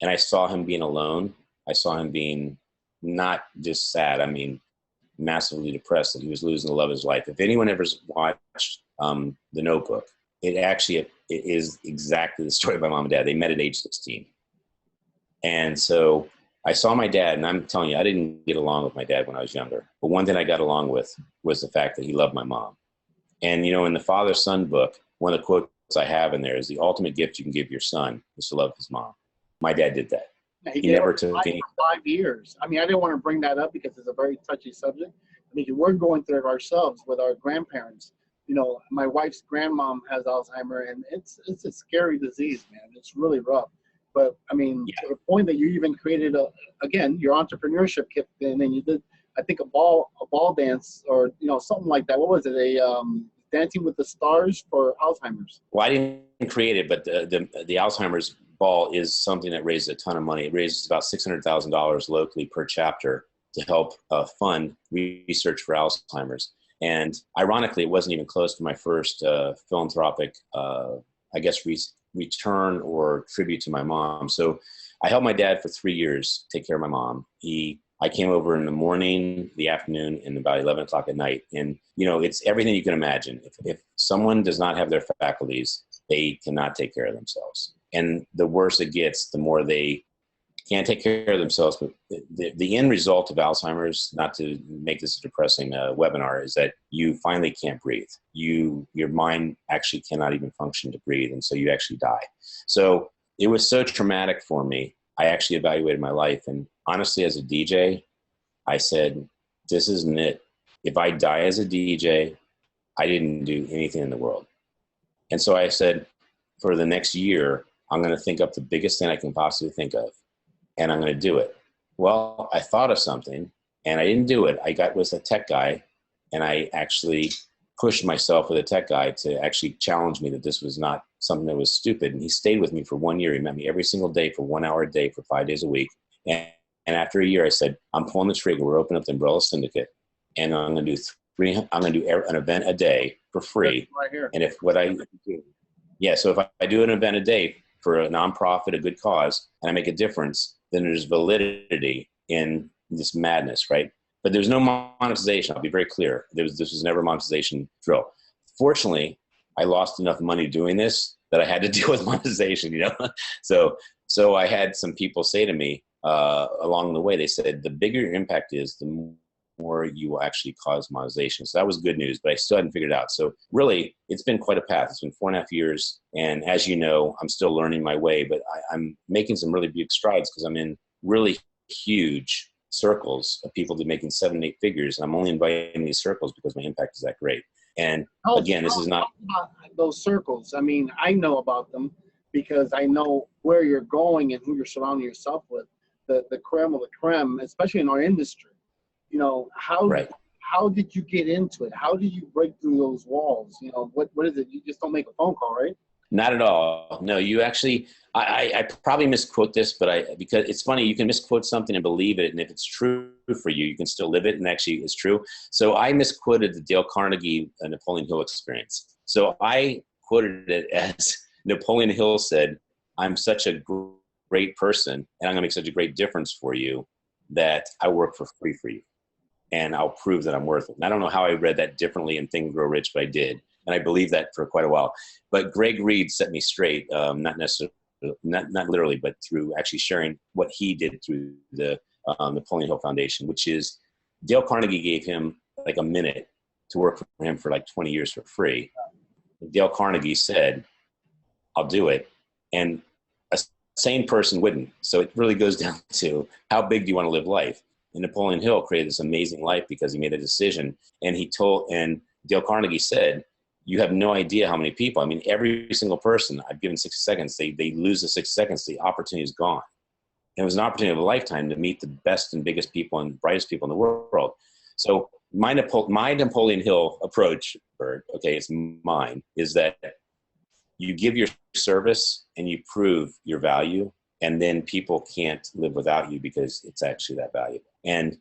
And I saw him being alone. I saw him being not just sad, massively depressed that he was losing the love of his life. If anyone ever watched The Notebook, it is exactly the story of my mom and dad. They met at age 16. And so I saw my dad, and I'm telling you, I didn't get along with my dad when I was younger. But one thing I got along with was the fact that he loved my mom. And, in the Father-Son book, one of the quotes I have in there is, the ultimate gift you can give your son is to love his mom. My dad did that. He never took any. 5 years. I didn't want to bring that up because it's a very touchy subject. We're going through it ourselves with our grandparents. My wife's grandmom has Alzheimer's, and it's a scary disease, man. It's really rough. But to the point that you even created your entrepreneurship kicked in, and you did, I think, a ball dance or something like that. What was it? Dancing with the Stars for Alzheimer's. Well, I didn't create it, but the Alzheimer's ball is something that raises a ton of money. It raises about $600,000 locally per chapter to help fund research for Alzheimer's. And ironically, it wasn't even close to my first philanthropic, return or tribute to my mom. So I helped my dad for 3 years take care of my mom. I came over in the morning, the afternoon, and about 11 o'clock at night. And, it's everything you can imagine. If someone does not have their faculties, they cannot take care of themselves. And the worse it gets, the more they can't take care of themselves. But the end result of Alzheimer's, not to make this a depressing webinar, is that you finally can't breathe. Your mind actually cannot even function to breathe, and so you actually die. So it was so traumatic for me. I actually evaluated my life, and honestly, as a DJ, I said, this isn't it. If I die as a DJ, I didn't do anything in the world. And so I said, for the next year, I'm going to think up the biggest thing I can possibly think of, and I'm going to do it. Well, I thought of something, and I didn't do it. I got with a tech guy, and I actually pushed myself with a tech guy to actually challenge me that this was not something that was stupid. And he stayed with me for 1 year. He met me every single day for 1 hour a day for 5 days a week. And after a year, I said, I'm pulling the trigger. We're opening up the Umbrella Syndicate, and I'm going to do an event a day for free. Right here. And so if I do an event a day for a nonprofit, a good cause, and I make a difference, then there's validity in this madness, right? But there's no monetization. I'll be very clear. This was never a monetization drill. Fortunately, I lost enough money doing this that I had to deal with monetization, So I had some people say to me along the way, they said, the bigger your impact is, the more you will actually cause monetization. So that was good news, but I still hadn't figured it out. So really, it's been quite a path. It's been 4.5 years. And as you know, I'm still learning my way, but I'm making some really big strides because I'm in really huge circles of people that are making 7, 8 figures. And I'm only inviting these circles because my impact is that great. And again, this is not those circles. I know about them because I know where you're going and who you're surrounding yourself with. The creme of the creme, especially in our industry. How did you get into it? How did you break through those walls? What is it? You just don't make a phone call, right? Not at all. No, you actually, I probably misquote this, but because it's funny, you can misquote something and believe it, and if it's true for you, you can still live it, and actually it's true. So I misquoted the Dale Carnegie Napoleon Hill experience. So I quoted it as Napoleon Hill said, "I'm such a great person, and I'm going to make such a great difference for you that I work for free for you, and I'll prove that I'm worth it." And I don't know how I read that differently in Think and Grow Rich, but I did, and I believed that for quite a while. But Greg Reed set me straight, not necessarily. Not literally, but through actually sharing what he did through the Napoleon Hill Foundation, which is Dale Carnegie gave him like a minute to work for him for like 20 years for free. Dale Carnegie said, "I'll do it." And a sane person wouldn't. So it really goes down to how big do you want to live life? And Napoleon Hill created this amazing life because he made a decision. And and Dale Carnegie said, "You have no idea how many people." I mean, every single person I've given 60 seconds, they lose the 60 seconds, the opportunity is gone. And it was an opportunity of a lifetime to meet the best and biggest people and brightest people in the world. So my Napoleon Hill approach, Bert, okay, it's mine, is that you give your service and you prove your value, and then people can't live without you because it's actually that valuable. And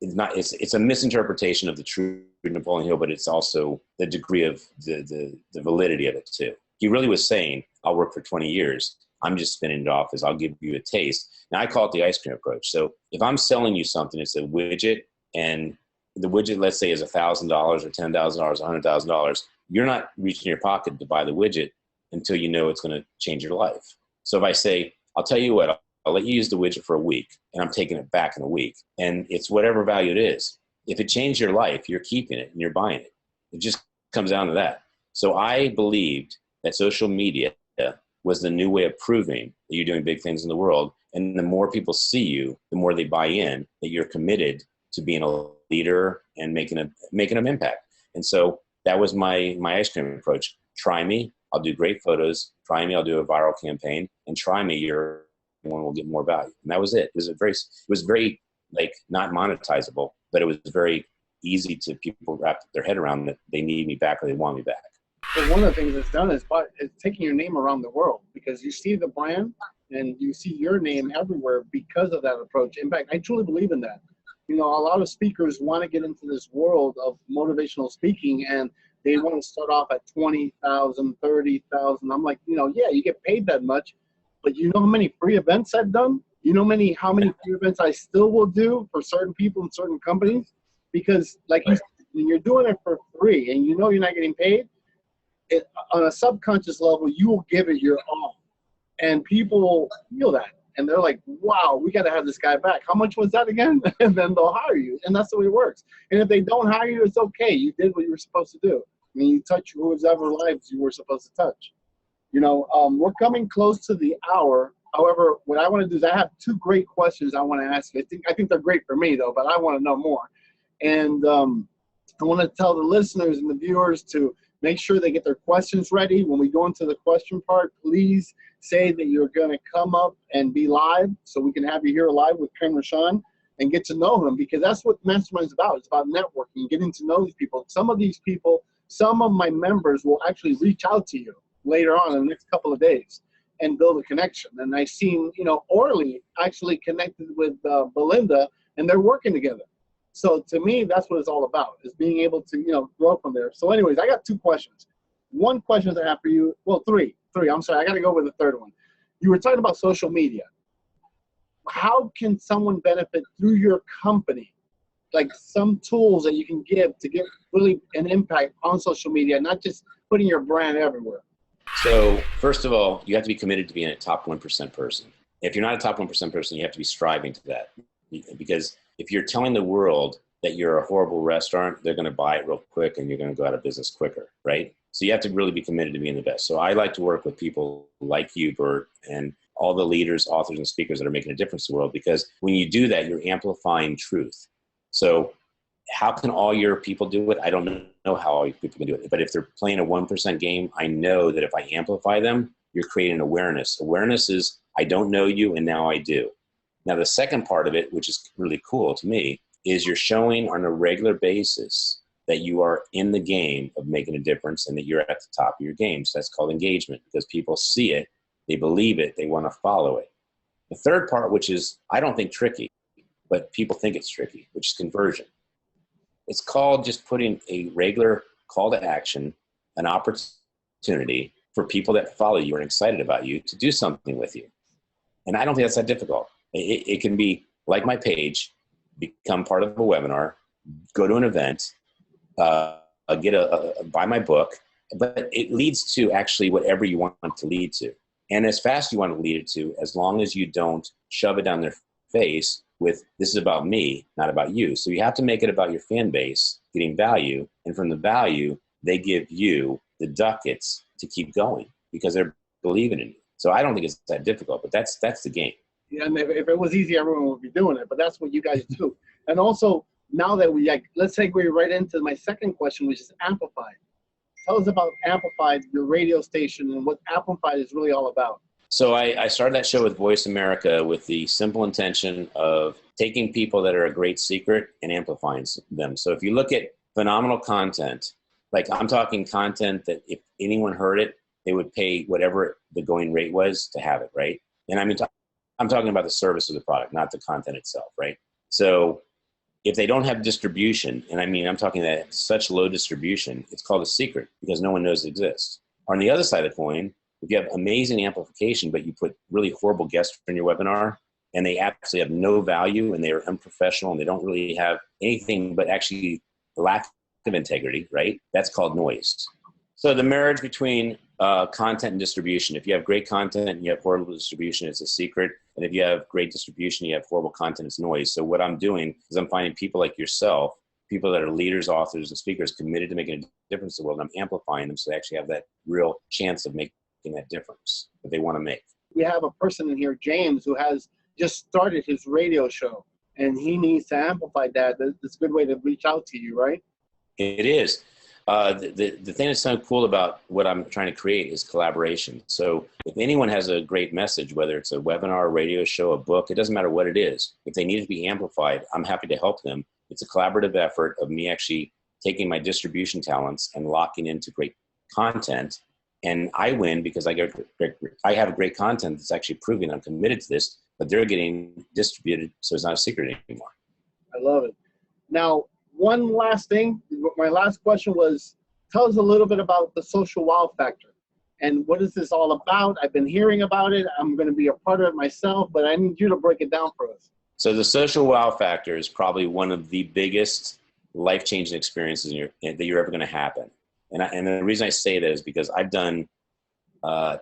it's a misinterpretation of the true Napoleon Hill, but it's also the degree of the validity of it too. He really was saying, "I'll work for 20 years. I'm just spinning it off as I'll give you a taste." Now I call it the ice cream approach. So if I'm selling you something, it's a widget, and the widget, let's say, is $1,000 or $10,000, $100,000. You're not reaching your pocket to buy the widget until you know it's going to change your life. So if I say, "I'll tell you what, I'll let you use the widget for a week, and I'm taking it back in a week," and it's whatever value it is. If it changed your life, you're keeping it and you're buying it. It just comes down to that. So I believed that social media was the new way of proving that you're doing big things in the world. And the more people see you, the more they buy in that you're committed to being a leader and making an impact. And so that was my ice cream approach. Try me, I'll do great photos. Try me, I'll do a viral campaign. And try me, one will get more value. And that was it. It was very like not monetizable, but it was very easy to people wrap their head around that they need me back or they want me back. But one of the things it's done is taking your name around the world, because you see the brand and you see your name everywhere because of that approach. In fact, I truly believe in that. You know, a lot of speakers want to get into this world of motivational speaking, and they want to start off at 20,000, 30,000. I'm like, yeah, you get paid that much, but you know how many free events I've done? You know how many free events I still will do for certain people and certain companies? Because like you said, when you're doing it for free and you know you're not getting paid, on a subconscious level, you will give it your all. And people feel that. And they're like, "Wow, we got to have this guy back. How much was that again?" And then they'll hire you. And that's the way it works. And if they don't hire you, it's okay. You did what you were supposed to do. I mean, you touch whoever lives you were supposed to touch. We're coming close to the hour. However, what I want to do is I have two great questions I want to ask you. I think they're great for me, though, but I want to know more. And I want to tell the listeners and the viewers to make sure they get their questions ready. When we go into the question part, please say that you're going to come up and be live so we can have you here live with Ken Rochon and get to know him, because that's what Mastermind is about. It's about networking, getting to know these people. Some of these people, some of my members will actually reach out to you later on in the next couple of days and build a connection. And I've seen, Orly actually connected with Belinda, and they're working together. So to me, that's what it's all about, is being able to, grow from there. So anyways, I got two questions. One question I have for you, well, three. I'm sorry, I got to go with the third one. You were talking about social media. How can someone benefit through your company? Like some tools that you can give to get really an impact on social media, not just putting your brand everywhere. So first of all, you have to be committed to being a top 1% person. If you're not a top 1% person, you have to be striving to that. Because if you're telling the world that you're a horrible restaurant, they're going to buy it real quick and you're going to go out of business quicker, right? So you have to really be committed to being the best. So I like to work with people like you, Bert, and all the leaders, authors, and speakers that are making a difference in the world, because when you do that, you're amplifying truth. So how can all your people do it? I don't know how all your people can do it. But if they're playing a 1% game, I know that if I amplify them, you're creating awareness. Awareness is, I don't know you, and now I do. Now, the second part of it, which is really cool to me, is you're showing on a regular basis that you are in the game of making a difference and that you're at the top of your game. So that's called engagement, because people see it they believe it, they want to follow it. The third part, which is, I don't think tricky, but people think it's tricky, which is conversion. It's called just putting a regular call to action, an opportunity for people that follow you and are excited about you to do something with you. And I don't think that's that difficult. It can be like my page, become part of a webinar, go to an event, buy my book, but it leads to actually whatever you want it to lead to. And as fast as you want to lead it to, as long as you don't shove it down their face with, this is about me, not about you. So you have to make it about your fan base getting value. And from the value, they give you the ducats to keep going because they're believing in you. So I don't think it's that difficult, but that's the game. Yeah, and if it was easy, everyone would be doing it, but that's what you guys do. And also, now that let's segue right into my second question, which is Amplified. Tell us about Amplified, your radio station, and what Amplified is really all about. So I started that show with Voice America with the simple intention of taking people that are a great secret and amplifying them. So if you look at phenomenal content, like I'm talking content that if anyone heard it, they would pay whatever the going rate was to have it, right? And I mean, I'm talking about the service of the product, not the content itself, right? So if they don't have distribution, and I mean, I'm talking that such low distribution, it's called a secret because no one knows it exists. On the other side of the coin, if you have amazing amplification, but you put really horrible guests in your webinar and they actually have no value and they're unprofessional and they don't really have anything but actually lack of integrity, right? That's called noise. So the marriage between content and distribution, if you have great content and you have horrible distribution, it's a secret. And if you have great distribution, you have horrible content, it's noise. So what I'm doing is I'm finding people like yourself, people that are leaders, authors, and speakers committed to making a difference in the world. And I'm amplifying them so they actually have that real chance of making that difference that they want to make. We have a person in here, James, who has just started his radio show, and he needs to amplify that. That's a good way to reach out to you, right? It is. The thing that's so cool about what I'm trying to create is collaboration. So if anyone has a great message, whether it's a webinar, a radio show, a book, it doesn't matter what it is. If they need it to be amplified, I'm happy to help them. It's a collaborative effort of me actually taking my distribution talents and locking into great content. And I win because I have great content that's actually proving I'm committed to this, but they're getting distributed, so it's not a secret anymore. I love it. Now, one last thing. My last question was, tell us a little bit about the social wow factor. And what is this all about? I've been hearing about it. I'm going to be a part of it myself, but I need you to break it down for us. So the social wow factor is probably one of the biggest life-changing experiences that you're ever going to happen. And the reason I say that is because I've done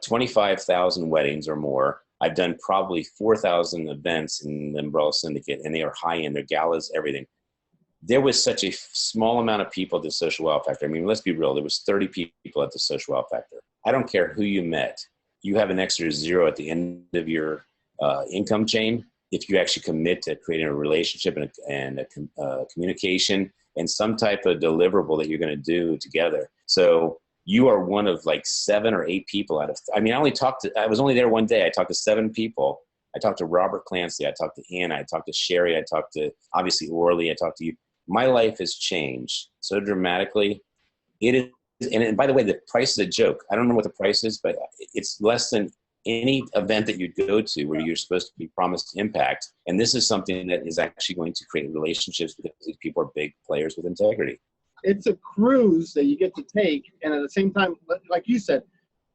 25,000 weddings or more. I've done probably 4,000 events in the Umbrella Syndicate, and they are high-end. They're galas, everything. There was such a small amount of people at the Social Wow Factor. I mean, let's be real. There was 30 people at the Social Wow Factor. I don't care who you met. You have an extra zero at the end of your income chain if you actually commit to creating a relationship and a communication and some type of deliverable that you're going to do together. So you are one of like 7 or 8 people out of, I mean, I was only there one day. I talked to 7 people. I talked to Robert Clancy. I talked to Anna. I talked to Sherry. I talked to, obviously, Orly. I talked to you. My life has changed so dramatically. It is, and by the way, the price is a joke. I don't know what the price is, but it's less than any event that you'd go to where you're supposed to be promised impact. And this is something that is actually going to create relationships because these people are big players with integrity. It's a cruise that you get to take, and at the same time, like you said,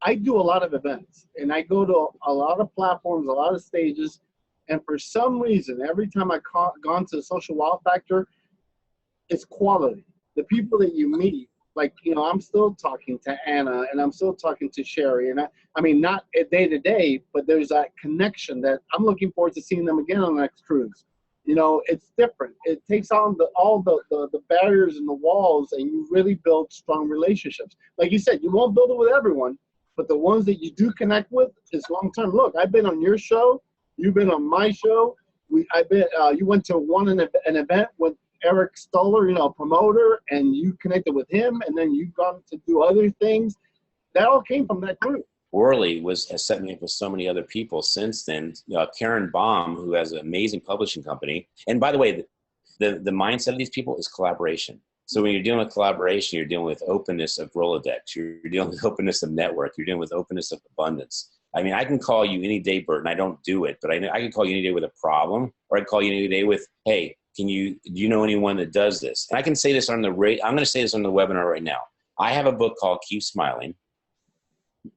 I do a lot of events, and I go to a lot of platforms, a lot of stages, and for some reason, every time I've gone to the Social Wow Factor, it's quality. The people that you meet, like, you know, I'm still talking to Anna, and I'm still talking to Sherry, and I mean, not day to day, but there's that connection that I'm looking forward to seeing them again on the next cruise. You know, it's different. It takes on all the barriers and the walls, and you really build strong relationships. Like you said, you won't build it with everyone, but the ones that you do connect with is long term. Look, I've been on your show. You've been on my show. You went to an event with Eric Stoller, you know, promoter, and you connected with him, and then you've gone to do other things. That all came from that group. Orly has set me up with so many other people since then. Karen Baum, who has an amazing publishing company. And by the way, the mindset of these people is collaboration. So when you're dealing with collaboration, you're dealing with openness of Rolodex. You're dealing with openness of network. You're dealing with openness of abundance. I mean, I can call you any day, Bert, and I don't do it, but I can call you any day with a problem, or I can call you any day with, hey, do you know anyone that does this? And I can say this on I'm going to say this on the webinar right now. I have a book called Keep Smiling,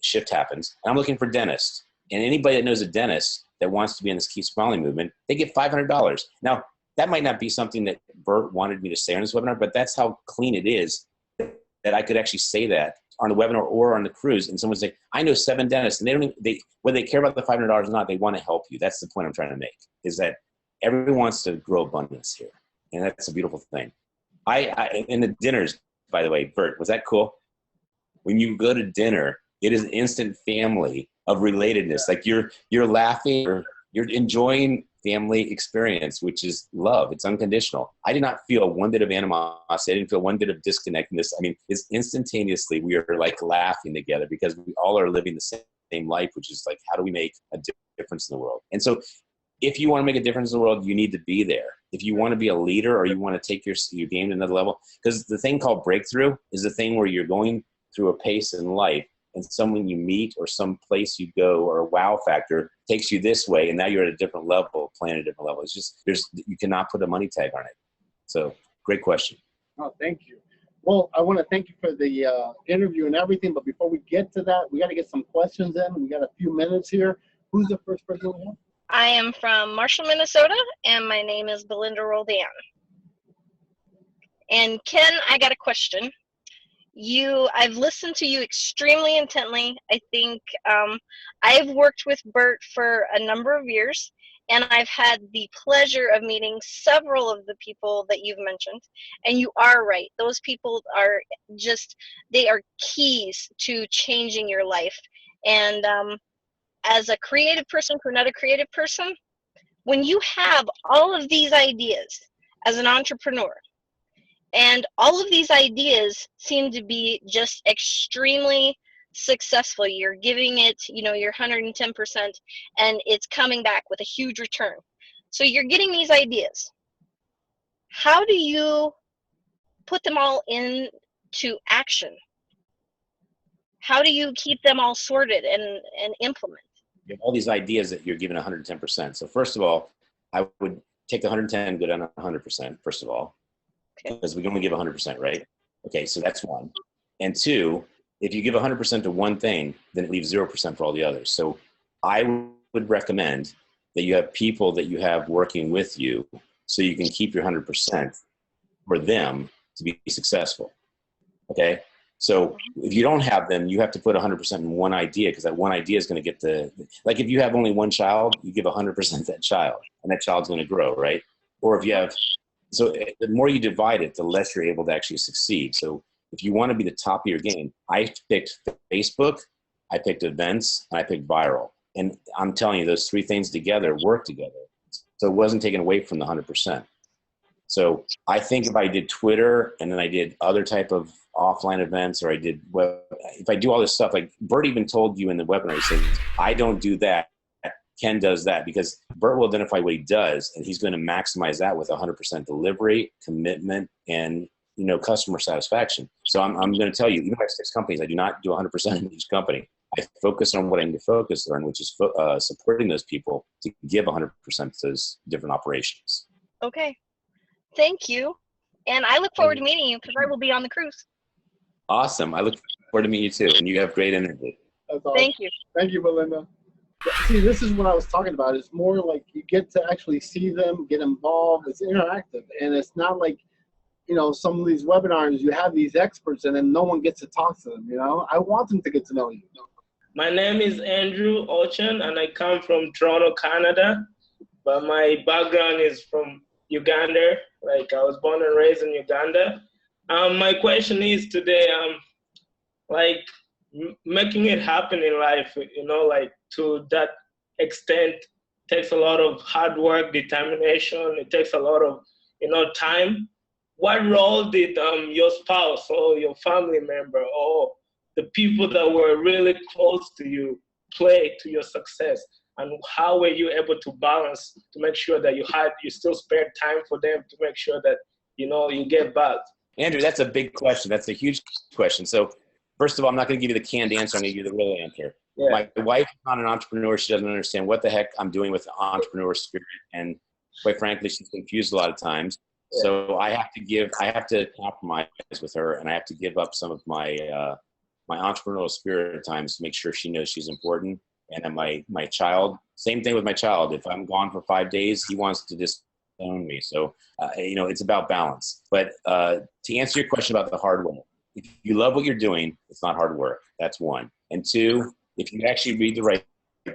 Shift Happens, and I'm looking for dentists. And anybody that knows a dentist that wants to be in this Keep Smiling movement, they get $500. Now, that might not be something that Bert wanted me to say on this webinar, but that's how clean it is that I could actually say that on the webinar or on the cruise, and someone say, I know 7 dentists, and they don't even, whether they care about the $500 or not, they want to help you. That's the point I'm trying to make, is that everyone wants to grow abundance here, and that's a beautiful thing. In the dinners, by the way, Bert, was that cool? When you go to dinner, it is instant family of relatedness. Like you're laughing, you're enjoying family experience, which is love. It's unconditional. I did not feel one bit of animosity. I didn't feel one bit of disconnectedness. I mean, it's instantaneously we are like laughing together because we all are living the same life, which is like, how do we make a difference in the world? And so if you want to make a difference in the world, you need to be there. If you want to be a leader or you want to take your game to another level, because the thing called breakthrough is the thing where you're going through a pace in life and someone you meet or some place you go or a wow factor takes you this way, and now you're at a different level, playing at a different level. It's just, you cannot put a money tag on it. So great question. Oh, thank you. Well, I want to thank you for the interview and everything, but before we get to that, we got to get some questions in. We got a few minutes here. Who's the first person we have? I am from Marshall, Minnesota, and my name is Belinda Roldan. And Ken, I got a question. I've listened to you extremely intently. I think I've worked with Bert for a number of years, and I've had the pleasure of meeting several of the people that you've mentioned. And you are right. Those people are they are keys to changing your life. And as a creative person for another creative person, when you have all of these ideas as an entrepreneur, and all of these ideas seem to be just extremely successful. You're giving it, your 110%, and it's coming back with a huge return. So you're getting these ideas. How do you put them all into action? How do you keep them all sorted and implement? You have all these ideas that you're giving 110%. So first of all, I would take the 110 and go down to 100%, first of all. Because we can only give 100%, right? Okay, so that's one. And two, if you give 100% to one thing, then it leaves 0% for all the others. So I would recommend that you have people that you have working with you so you can keep your 100% for them to be successful, okay? So if you don't have them, you have to put 100% in one idea, because that one idea is going to get like if you have only one child, you give 100% to that child, and that child's going to grow, right? Or if you have, so the more you divide it, the less you're able to actually succeed. So if you want to be the top of your game, I picked Facebook, I picked events, and I picked viral. And I'm telling you, those 3 things together work together. So it wasn't taken away from the 100%. So I think if I did Twitter and then I did other type of offline events, or I did if I do all this stuff, like Bert even told you in the webinar, he said, I don't do that. Ken does that, because Bert will identify what he does, and he's going to maximize that with 100% delivery, commitment, and customer satisfaction. So I'm going to tell you, even if I have 6 companies, I do not do 100% in each company. I focus on what I need to focus on, which is supporting those people to give 100% to those different operations. Okay, thank you, and I look forward to meeting you, because I will be on the cruise. Awesome. I look forward to meeting you too, and you have great energy. That's awesome. Thank you. Thank you, Belinda. See, this is what I was talking about. It's more like you get to actually see them, get involved. It's interactive, and it's not like, some of these webinars, you have these experts and then no one gets to talk to them, I want them to get to know you. My name is Andrew Rochon, and I come from Toronto, Canada, but my background is from Uganda. Like, I was born and raised in Uganda. My question is today, making it happen in life, like to that extent takes a lot of hard work, determination. It takes a lot of, time. What role did your spouse or your family member or the people that were really close to you play to your success? And how were you able to balance to make sure that you still spared time for them to make sure that, you get back? Andrew, that's a big question. That's a huge question. So first of all, I'm not going to give you the canned answer. I'm going to give you the real answer. Yeah. My wife is not an entrepreneur. She doesn't understand what the heck I'm doing with the entrepreneur spirit. And quite frankly, she's confused a lot of times. Yeah. So I have to compromise with her, and I have to give up some of my my entrepreneurial spirit at times to make sure she knows she's important. And then my child, same thing with my child. If I'm gone for 5 days, he wants to disown me. So, it's about balance. But to answer your question about the hard work, if you love what you're doing, it's not hard work. That's one. And two, if you actually read the right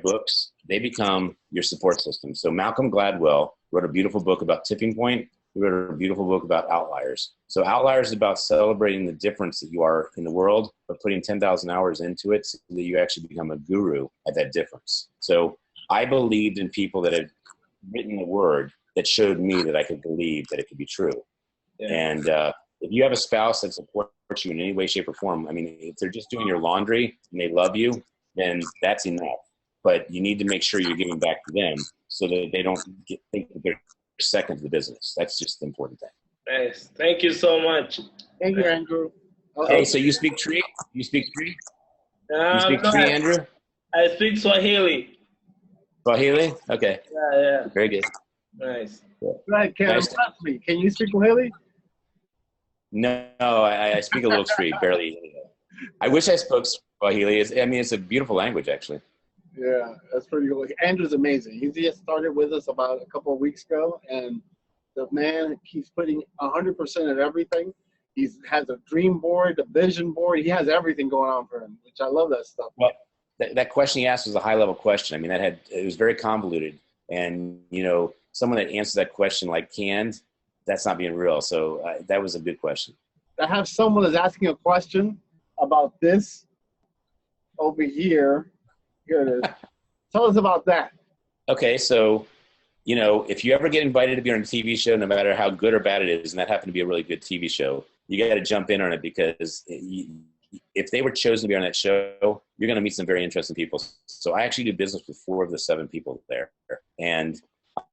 books, they become your support system. So Malcolm Gladwell wrote a beautiful book about tipping point. He wrote a beautiful book about outliers. So outliers is about celebrating the difference that you are in the world, but putting 10,000 hours into it so that you actually become a guru at that difference. So I believed in people that had written the word that showed me that I could believe that it could be true. Yeah. And if you have a spouse that supports you in any way, shape, or form, I mean, if they're just doing your laundry and they love you, then that's enough. But you need to make sure you're giving back to them so that they don't think that they're second to the business. That's just the important thing. Nice. Thank you so much. Thank you, Andrew. Hey, so you speak Tree? You speak Tree? You speak Tree, Andrew? I speak Swahili. Swahili? Okay. Yeah. Very good. Nice. Right, me. Can you speak Swahili? No, I speak a little Tree, barely. I wish I spoke Swahili. It's a beautiful language, actually. Yeah, that's pretty cool. Andrew's amazing. He just started with us about a couple of weeks ago, and the man keeps putting 100% of everything. He has a dream board, a vision board. He has everything going on for him, which I love that stuff. Well, that question he asked was a high-level question. I mean, it was very convoluted, and someone that answered that question like canned, that's not being real. So that was a good question. I have someone that's asking a question about this over here. Here it is. Tell us about that. Okay, so, if you ever get invited to be on a TV show, no matter how good or bad it is, and that happened to be a really good TV show, you got to jump in on it because if they were chosen to be on that show, you're going to meet some very interesting people. So I actually do business with 4 of the 7 people there. And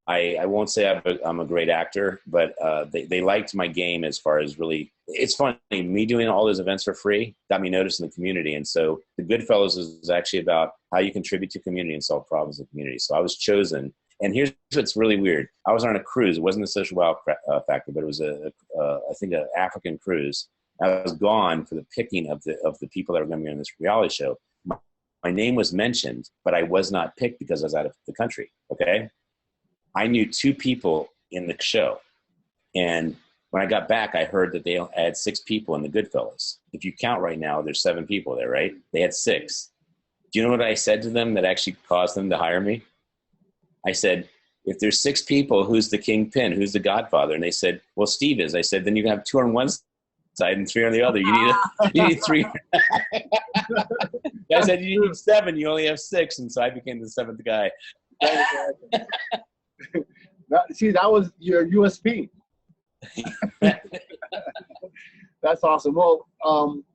I won't say I'm a great actor, but they liked my game as far as really, it's funny, me doing all those events for free got me noticed in the community. And so the Goodfellas is actually about how you contribute to community and solve problems in the community. So I was chosen. And here's what's really weird. I was on a cruise. It wasn't a social wow factor, but it was I think an African cruise. I was gone for the picking of the people that were going to be on this reality show. My name was mentioned, but I was not picked because I was out of the country. Okay. I knew 2 people in the show. And when I got back, I heard that they had 6 people in the Goodfellas. If you count right now, there's 7 people there, right? They had 6. Do you know what I said to them that actually caused them to hire me? I said, if there's 6 people, who's the kingpin? Who's the godfather? And they said, well, Steve is. I said, then you can have 2 on one side and 3 on the other. You need 3. I said, you need 7. You only have 6. And so I became the 7th guy. See, that was your USP. That's awesome. Well,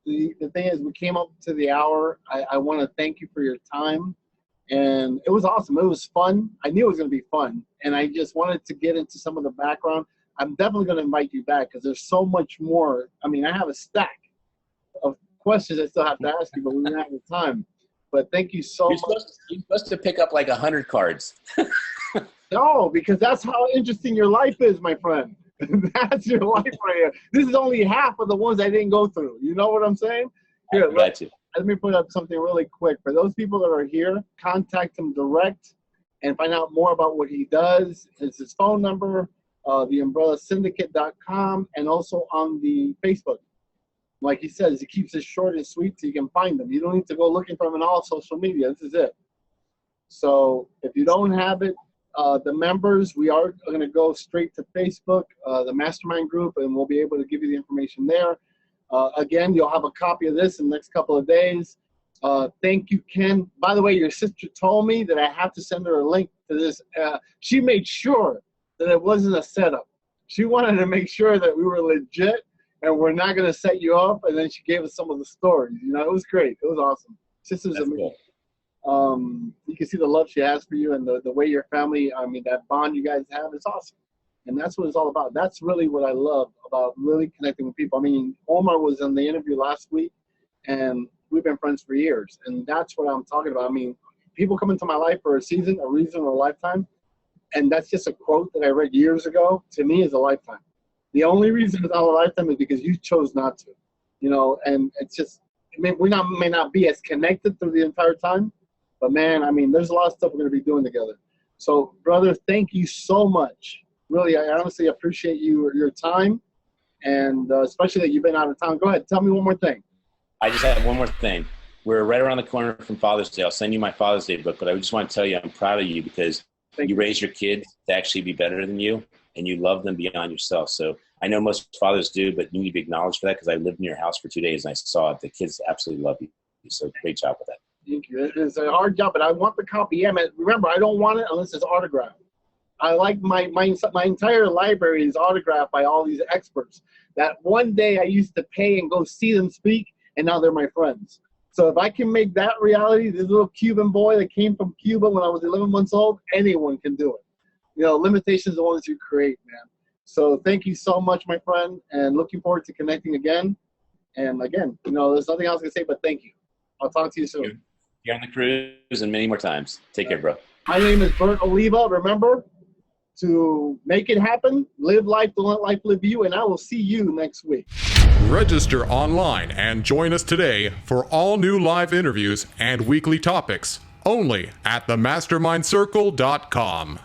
the thing is, we came up to the hour. I want to thank you for your time. And it was awesome. It was fun. I knew it was going to be fun. And I just wanted to get into some of the background. I'm definitely going to invite you back because there's so much more. I mean, I have a stack of questions I still have to ask you, but we don't have the time. But thank you so much. You're supposed to pick up like 100 cards. No, because that's how interesting your life is, my friend. That's your life right here. This is only half of the ones I didn't go through. You know what I'm saying? Here, let me put up something really quick. For those people that are here, contact him direct and find out more about what he does. It's his phone number, theumbrellasyndicate.com, and also on the Facebook. Like he says, he keeps it short and sweet so you can find them. You don't need to go looking for them in all social media. This is it. So if you don't have it, the members, we are going to go straight to Facebook, the Mastermind group, and we'll be able to give you the information there. Again, you'll have a copy of this in the next couple of days. Thank you, Ken. By the way, your sister told me that I have to send her a link to this. She made sure that it wasn't a setup. She wanted to make sure that we were legit and we're not going to set you up. And then she gave us some of the stories. You know, it was great. It was awesome. Sister's amazing. Cool. You can see the love she has for you and the way your family, I mean, that bond you guys have is awesome. And that's what it's all about. That's really what I love about really connecting with people. I mean, Omar was in the interview last week, and we've been friends for years. And that's what I'm talking about. I mean, people come into my life for a season, a reason, or a lifetime. And that's just a quote that I read years ago. To me, is a lifetime. The only reason it's not a lifetime is because you chose not to, you know. And it's just, may not be as connected through the entire time, but man, I mean, there's a lot of stuff we're going to be doing together. So, brother, thank you so much. Really, I honestly appreciate your time, and especially that you've been out of town. Go ahead, tell me one more thing. I just have one more thing. We're right around the corner from Father's Day. I'll send you my Father's Day book, but I just want to tell you I'm proud of you because you raise your kids to actually be better than you, and you love them beyond yourself. So I know most fathers do, but you need to be acknowledged for that because I lived in your house for 2 days and I saw it. The kids absolutely love you. So great job with that. Thank you. It's a hard job, but I want the copy. Yeah, man, remember, I don't want it unless it's autographed. I like my entire library is autographed by all these experts that one day I used to pay and go see them speak, and now they're my friends. So if I can make that reality, this little Cuban boy that came from Cuba when I was 11 months old, anyone can do it. You know, limitations are the ones you create, man. So thank you so much, my friend, and looking forward to connecting again. And again, you know, there's nothing else to say but thank you. I'll talk to you soon. You're on the cruise and many more times. Take care, bro. My name is Bert Oliva. Remember to make it happen, live life, don't let life live you, and I will see you next week. Register online and join us today for all new live interviews and weekly topics only at themastermindcircle.com.